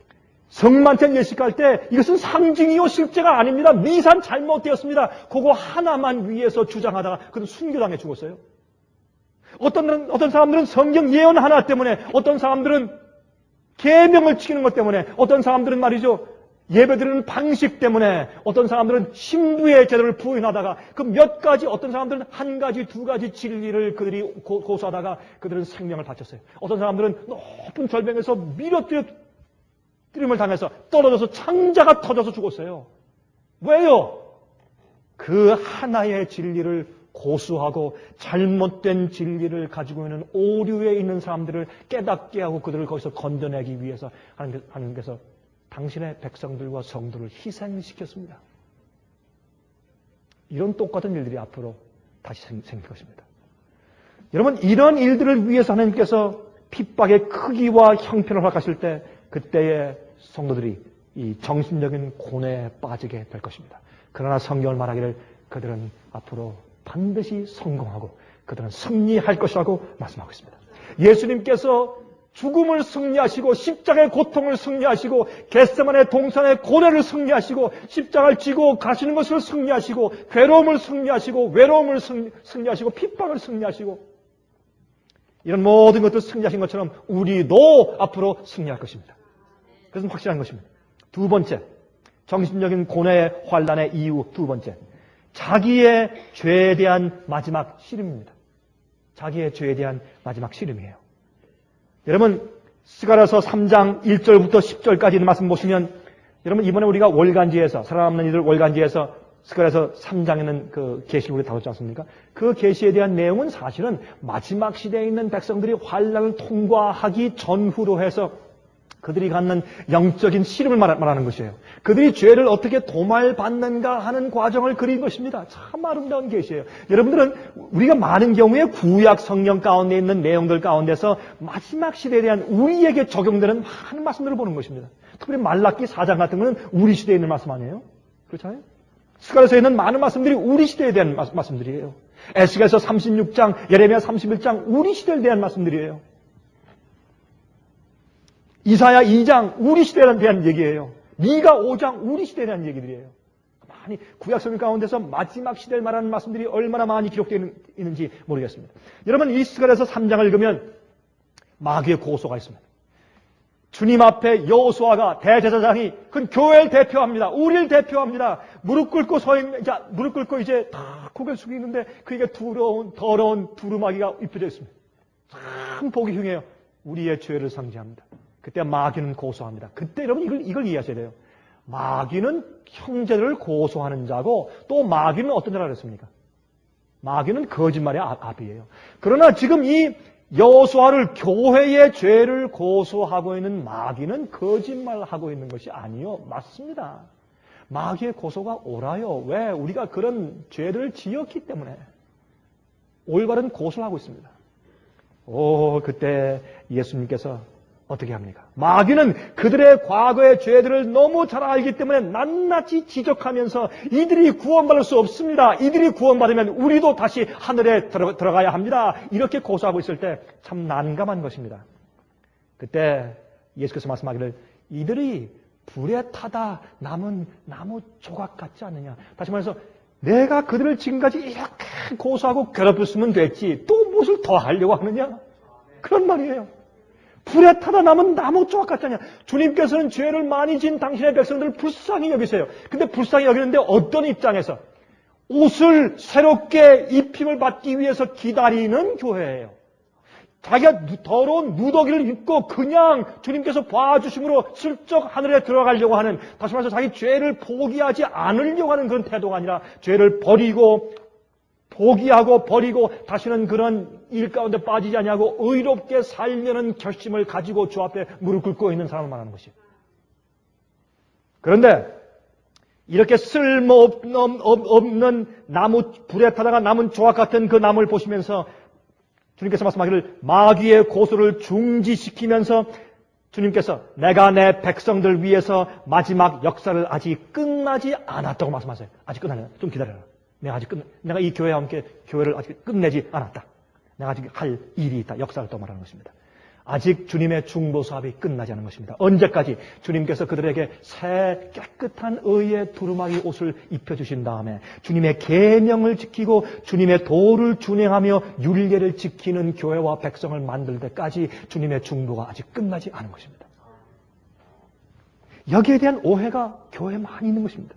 성만찬 예식할 때 이것은 상징이요 실제가 아닙니다. 미산 잘못되었습니다. 그거 하나만 위해서 주장하다가 그는 순교당해 죽었어요. 어떤 사람들은 성경 예언 하나 때문에, 어떤 사람들은 계명을 지키는 것 때문에, 어떤 사람들은 말이죠 예배드리는 방식 때문에, 어떤 사람들은 신부의 제도를 부인하다가 그 몇 가지, 어떤 사람들은 한 가지, 두 가지 진리를 그들이 고수하다가 그들은 생명을 바쳤어요. 어떤 사람들은 높은 절벽에서 뜨림을 당해서 떨어져서 창자가 터져서 죽었어요. 왜요? 그 하나의 진리를 고수하고 잘못된 진리를 가지고 있는 오류에 있는 사람들을 깨닫게 하고 그들을 거기서 건져내기 위해서 하나님께서 당신의 백성들과 성도를 희생시켰습니다. 이런 똑같은 일들이 앞으로 다시 생길 것입니다. 여러분 이런 일들을 위해서 하나님께서 핍박의 크기와 형편을 허락하실 때 그때의 성도들이 이 정신적인 고뇌에 빠지게 될 것입니다. 그러나 성경을 말하기를 그들은 앞으로 반드시 성공하고 그들은 승리할 것이라고 말씀하고 있습니다. 예수님께서 죽음을 승리하시고 십자가의 고통을 승리하시고 겟세마네 동산의 고뇌를 승리하시고 십자가를 지고 가시는 것을 승리하시고 괴로움을 승리하시고 외로움을 승리하시고 핍박을 승리하시고 이런 모든 것들 승리하신 것처럼 우리도 앞으로 승리할 것입니다. 그것은 확실한 것입니다. 두 번째, 정신적인 고뇌의 환난의 이유 두 번째, 자기의 죄에 대한 마지막 씨름입니다. 자기의 죄에 대한 마지막 씨름이에요. 여러분 스가랴서 3장 1절부터 10절까지 있는 말씀 보시면 여러분 이번에 우리가 월간지에서 살아남는 이들 월간지에서 스가랴서 3장에는 그 계시를 우리 다뤘지 않습니까? 그 계시에 대한 내용은 사실은 마지막 시대에 있는 백성들이 환난을 통과하기 전후로 해서 그들이 갖는 영적인 씨름을 말하는 것이에요. 그들이 죄를 어떻게 도말받는가 하는 과정을 그린 것입니다. 참 아름다운 계시예요. 여러분들은 우리가 많은 경우에 구약 성경 가운데 있는 내용들 가운데서 마지막 시대에 대한 우리에게 적용되는 많은 말씀들을 보는 것입니다. 특별히 말라기 4장 같은 것은 우리 시대에 있는 말씀 아니에요? 그렇잖아요? 스가랴서에 있는 많은 말씀들이 우리 시대에 대한 말씀들이에요. 에스겔서 36장, 예레미야 31장 우리 시대에 대한 말씀들이에요. 이사야 2장 우리 시대에 대한 얘기예요. 미가 5장 우리 시대에 대한 얘기들이에요. 많이 구약성경 가운데서 마지막 시대를 말하는 말씀들이 얼마나 많이 기록되어 있는지 모르겠습니다. 여러분 이 스가랴서 3장을 읽으면 마귀의 고소가 있습니다. 주님 앞에 여호수아가 대제사장이 그 교회를 대표합니다. 우리를 대표합니다. 무릎 꿇고 무릎 꿇고 이제 다 고개를 숙이고 있는데 그에게 더러운 두루마기가 입혀져 있습니다. 참 보기 흉해요. 우리의 죄를 상징합니다. 그때 마귀는 고소합니다. 그때 여러분 이걸 이해하셔야 돼요. 마귀는 형제를 고소하는 자고 또 마귀는 어떤 자라 그랬습니까? 마귀는 거짓말의 아비예요. 그러나 지금 이 여호수아를 교회의 죄를 고소하고 있는 마귀는 거짓말하고 있는 것이 아니요. 맞습니다. 마귀의 고소가 옳아요. 왜? 우리가 그런 죄를 지었기 때문에 올바른 고소를 하고 있습니다. 그때 예수님께서 어떻게 합니까? 마귀는 그들의 과거의 죄들을 너무 잘 알기 때문에 낱낱이 지적하면서 이들이 구원받을 수 없습니다. 이들이 구원받으면 우리도 다시 하늘에 들어가야 합니다. 이렇게 고소하고 있을 때 참 난감한 것입니다. 그때 예수께서 말씀하기를 이들이 불에 타다 남은 나무 조각 같지 않느냐. 다시 말해서 내가 그들을 지금까지 이렇게 고소하고 괴롭혔으면 됐지 또 무엇을 더 하려고 하느냐? 그런 말이에요. 불에 타다 남은 나무 조각 같다냐. 주님께서는 죄를 많이 지은 당신의 백성들을 불쌍히 여기세요. 근데 불쌍히 여기는데 어떤 입장에서? 옷을 새롭게 입힘을 받기 위해서 기다리는 교회예요. 자기가 더러운 누더기를 입고 그냥 주님께서 봐주심으로 슬쩍 하늘에 들어가려고 하는, 다시 말해서 자기 죄를 포기하지 않으려고 하는 그런 태도가 아니라 죄를 버리고 포기하고 버리고 다시는 그런 일 가운데 빠지지 않냐고 의롭게 살려는 결심을 가지고 주 앞에 무릎 꿇고 있는 사람을 말하는 것이에요. 그런데 이렇게 쓸모없는 나무, 불에 타다가 남은 조각 같은 그 나무를 보시면서 주님께서 말씀하기를 마귀의 고소를 중지시키면서 주님께서 내가 내 백성들 위해서 마지막 역사를 아직 끝나지 않았다고 말씀하세요. 아직 끝나지 않았다. 좀 기다려라. 내가 이 교회와 함께 교회를 아직 끝내지 않았다. 내가 아직 할 일이 있다. 역사를 또 말하는 것입니다. 아직 주님의 중보 사업이 끝나지 않은 것입니다. 언제까지? 주님께서 그들에게 새 깨끗한 의의 두루마리 옷을 입혀주신 다음에 주님의 계명을 지키고 주님의 도를 준행하며 율례를 지키는 교회와 백성을 만들 때까지 주님의 중보가 아직 끝나지 않은 것입니다. 여기에 대한 오해가 교회에 많이 있는 것입니다.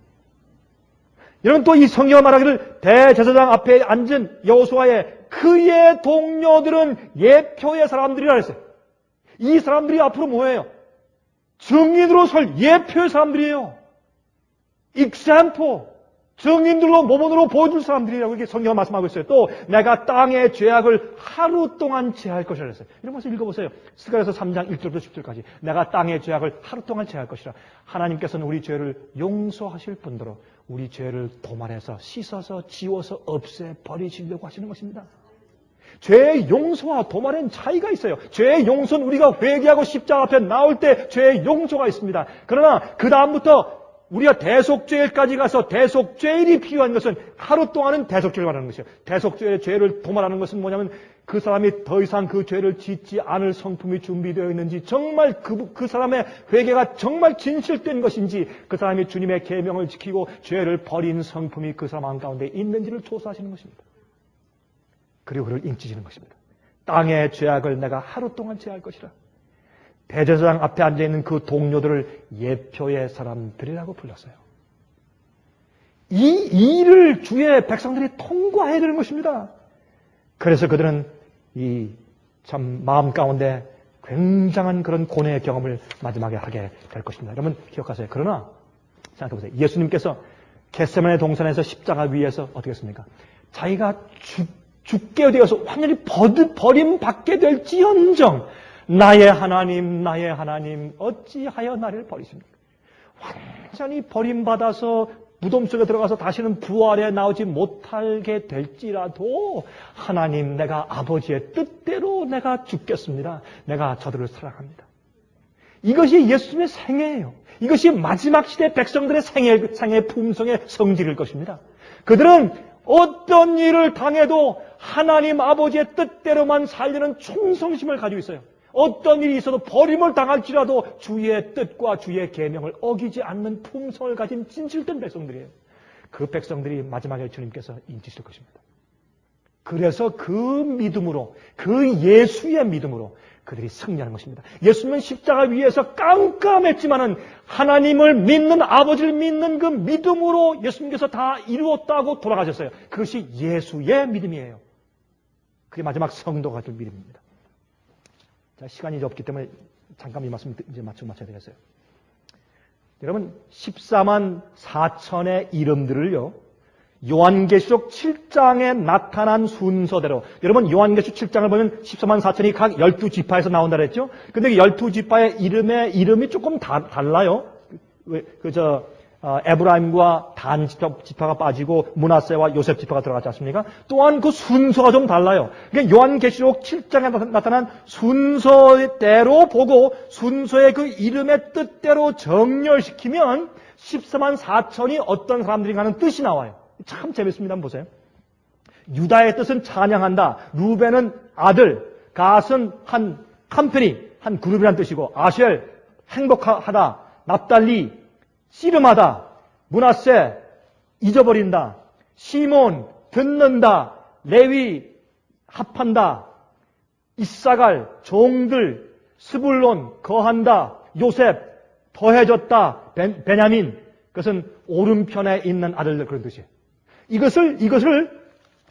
여러분, 또 이 성경을 말하기를 대제사장 앞에 앉은 여호수아의 그의 동료들은 예표의 사람들이라 그랬어요. 이 사람들이 앞으로 뭐예요? 증인으로 설 예표의 사람들이에요. example. 증인들로 모범으로 보여줄 사람들이라고 이렇게 성경을 말씀하고 있어요. 또 내가 땅의 죄악을 하루 동안 제할 것이라 그랬어요. 이런 것을 읽어보세요. 스가랴서 3장 1절부터 10절까지. 내가 땅의 죄악을 하루 동안 제할 것이라. 하나님께서는 우리 죄를 용서하실 뿐더러 우리 죄를 도말해서 씻어서 지워서 없애버리시려고 하시는 것입니다. 죄의 용서와 도말에는 차이가 있어요. 죄의 용서는 우리가 회개하고 십자가 앞에 나올 때 죄의 용서가 있습니다. 그러나 그 다음부터 우리가 대속죄일까지 가서 대속죄일이 필요한 것은 하루 동안은 대속죄를 말하는 것이에요. 대속죄의 죄를 도말하는 것은 뭐냐면 그 사람이 더 이상 그 죄를 짓지 않을 성품이 준비되어 있는지, 정말 그 사람의 회개가 정말 진실된 것인지, 그 사람이 주님의 계명을 지키고 죄를 버린 성품이 그 사람 가운데 있는지를 조사하시는 것입니다. 그리고 그를 인치시는 것입니다. 땅의 죄악을 내가 하루 동안 제할 것이라. 대제사장 앞에 앉아있는 그 동료들을 예표의 사람들이라고 불렀어요. 이 일을 주의 백성들이 통과해야 되는 것입니다. 그래서 그들은 이 참 마음 가운데 굉장한 그런 고뇌의 경험을 마지막에 하게 될 것입니다. 여러분 기억하세요. 그러나 생각해보세요. 예수님께서 겟세마네 동산에서 십자가 위에서 어떻게 했습니까? 자기가 죽게 되어서 완전히 버림받게 될지언정 나의 하나님 어찌하여 나를 버리십니까? 완전히 버림받아서 무덤 속에 들어가서 다시는 부활에 나오지 못하게 될지라도 하나님, 내가 아버지의 뜻대로 내가 죽겠습니다. 내가 저들을 사랑합니다. 이것이 예수님의 생애예요. 이것이 마지막 시대 백성들의 생애 품성의 성질일 것입니다. 그들은 어떤 일을 당해도 하나님 아버지의 뜻대로만 살려는 충성심을 가지고 있어요. 어떤 일이 있어도 버림을 당할지라도 주의 뜻과 주의 계명을 어기지 않는 품성을 가진 진실된 백성들이에요. 그 백성들이 마지막에 주님께서 인치실 것입니다. 그래서 그 믿음으로, 그 예수의 믿음으로 그들이 승리하는 것입니다. 예수님은 십자가 위에서 깜깜했지만은 하나님을 믿는, 아버지를 믿는 그 믿음으로 예수님께서 다 이루었다고 돌아가셨어요. 그것이 예수의 믿음이에요. 그게 마지막 성도가 될 믿음입니다. 자, 시간이 이제 없기 때문에 잠깐 이 말씀 이제 맞춰야 되겠어요. 여러분, 14만 4천의 이름들을요, 요한계시록 7장에 나타난 순서대로, 여러분 요한계시록 7장을 보면 14만 4천이 각 12지파에서 나온다 그랬죠? 근데 그 12지파의 이름이 조금 달라요. 에브라임과 단 지파가 빠지고 문하세와 요셉 지파가 들어갔지 않습니까? 또한 그 순서가 좀 달라요. 그러니까 요한계시록 7장에 나타난 순서대로 보고 순서의 그 이름의 뜻대로 정렬시키면 14만 4천이 어떤 사람들인가 하는 뜻이 나와요. 참 재밌습니다. 한번 보세요. 유다의 뜻은 찬양한다. 루벤은 아들, 갓은 한 컴퍼니, 한 그룹이라는 뜻이고, 아셀 행복하다, 납달리 씨름하다, 므낫세 잊어버린다, 시몬 듣는다, 레위 합한다, 이사갈 종들, 스불론 거한다, 요셉 더해졌다, 베냐민 그것은 오른편에 있는 아들들 그런 뜻이에요. 이것을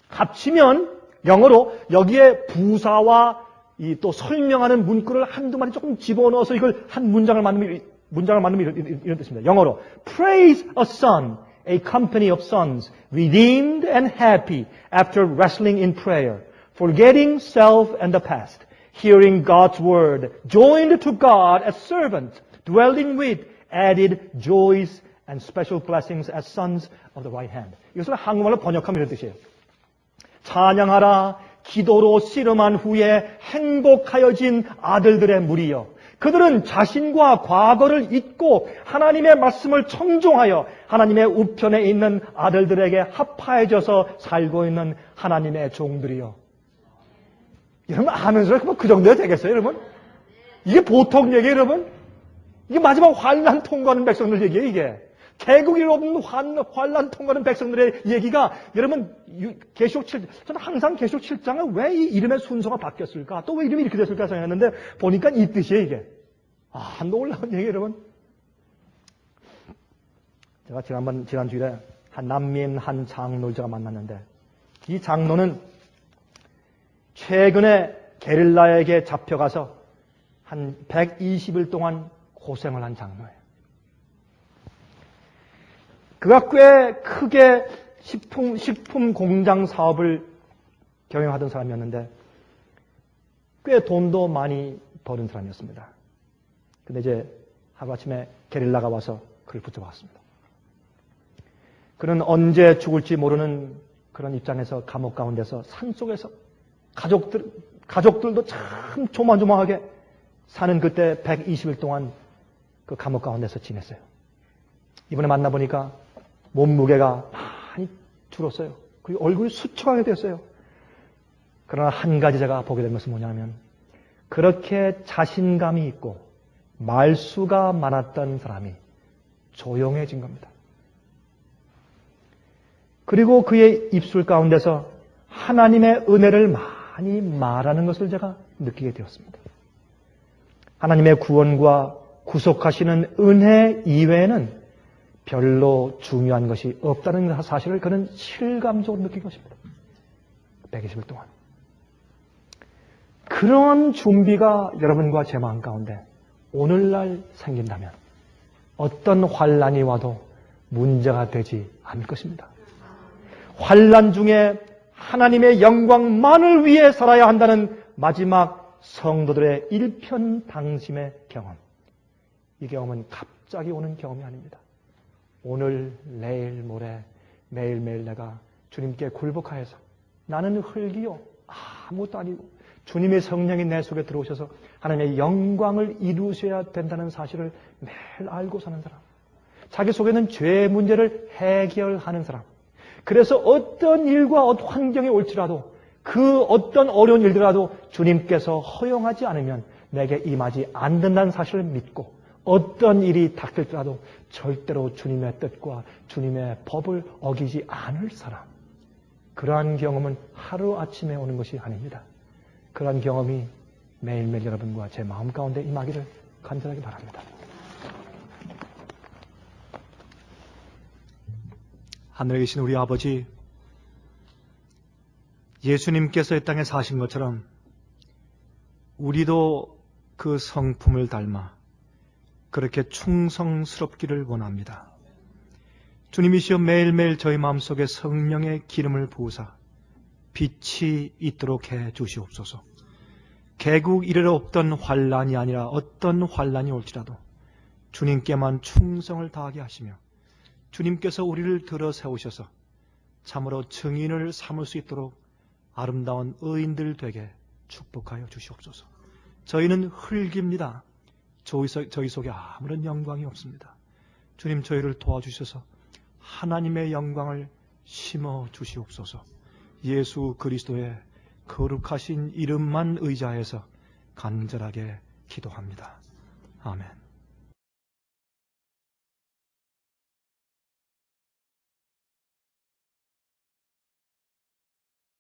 합치면 영어로 여기에 부사와 이 또 설명하는 문구를 한두 마디 조금 집어넣어서 이걸 한 문장을 만들면 이런 뜻입니다. 영어로 Praise a son, a company of sons, redeemed and happy after wrestling in prayer, forgetting self and the past, hearing God's word, joined to God as servants, dwelling with added joys and special blessings as sons of the right hand. 이것을 한국말로 번역하면 이런 뜻이에요. 찬양하라, 기도로 씨름한 후에 행복하여진 아들들의 무리여. 그들은 자신과 과거를 잊고 하나님의 말씀을 청종하여 하나님의 우편에 있는 아들들에게 합하여져서 살고 있는 하나님의 종들이여. 여러분 아면서 그 정도야 되겠어요, 여러분? 이게 보통 얘기예요, 여러분? 이게 마지막 환난 통과하는 백성들 얘기예요, 이게. 개국이 없는 환난 통과하는 백성들의 얘기가 여러분 계시록 7장, 저는 항상 계시록 7장은 왜 이 이름의 순서가 바뀌었을까? 또 왜 이름이 이렇게 됐을까 생각했는데 보니까 이 뜻이에요, 이게. 아, 놀라운 얘기 여러분. 제가 지난주일에 한 남미인 한 장로를 제가 만났는데 이 장로는 최근에 게릴라에게 잡혀가서 한 120일 동안 고생을 한 장로예요. 그가 꽤 크게 식품 공장 사업을 경영하던 사람이었는데 꽤 돈도 많이 버는 사람이었습니다. 근데 이제 하루아침에 게릴라가 와서 그를 붙잡았습니다. 그는 언제 죽을지 모르는 그런 입장에서 감옥 가운데서 산속에서 가족들도 참 조마조마하게 사는 그때 120일 동안 그 감옥 가운데서 지냈어요. 이번에 만나보니까 몸무게가 많이 줄었어요. 그리고 얼굴이 수척하게 됐어요. 그러나 한 가지 제가 보게 된 것은 뭐냐면 그렇게 자신감이 있고 말수가 많았던 사람이 조용해진 겁니다. 그리고 그의 입술 가운데서 하나님의 은혜를 많이 말하는 것을 제가 느끼게 되었습니다. 하나님의 구원과 구속하시는 은혜 이외에는 별로 중요한 것이 없다는 사실을 그는 실감적으로 느낀 것입니다. 120일 동안. 그런 준비가 여러분과 제 마음 가운데 오늘날 생긴다면 어떤 환난이 와도 문제가 되지 않을 것입니다. 환난 중에 하나님의 영광만을 위해 살아야 한다는 마지막 성도들의 일편단심의 경험. 이 경험은 갑자기 오는 경험이 아닙니다. 오늘, 내일, 모레, 매일매일 내가 주님께 굴복하여서 나는 흙이요 아무것도 아니고 주님의 성령이 내 속에 들어오셔서 하나님의 영광을 이루셔야 된다는 사실을 매일 알고 사는 사람. 자기 속에는 죄 문제를 해결하는 사람. 그래서 어떤 일과 어떤 환경이 올지라도 그 어떤 어려운 일들이라도 주님께서 허용하지 않으면 내게 임하지 않는다는 사실을 믿고 어떤 일이 닥칠지라도 절대로 주님의 뜻과 주님의 법을 어기지 않을 사람. 그러한 경험은 하루아침에 오는 것이 아닙니다. 그러한 경험이 매일매일 여러분과 제 마음 가운데 임하기를 간절하게 바랍니다. 하늘에 계신 우리 아버지, 예수님께서 이 땅에 사신 것처럼 우리도 그 성품을 닮아 그렇게 충성스럽기를 원합니다. 주님이시여 매일매일 저희 마음속에 성령의 기름을 부으사 빛이 있도록 해 주시옵소서. 개국 이래로 없던 환난이 아니라 어떤 환난이 올지라도 주님께만 충성을 다하게 하시며 주님께서 우리를 들어 세우셔서 참으로 증인을 삼을 수 있도록 아름다운 의인들 되게 축복하여 주시옵소서. 저희는 흙입니다. 저희 속에 아무런 영광이 없습니다. 주님 저희를 도와주셔서 하나님의 영광을 심어 주시옵소서. 예수 그리스도의 거룩하신 이름만 의지하여서 간절하게 기도합니다. 아멘.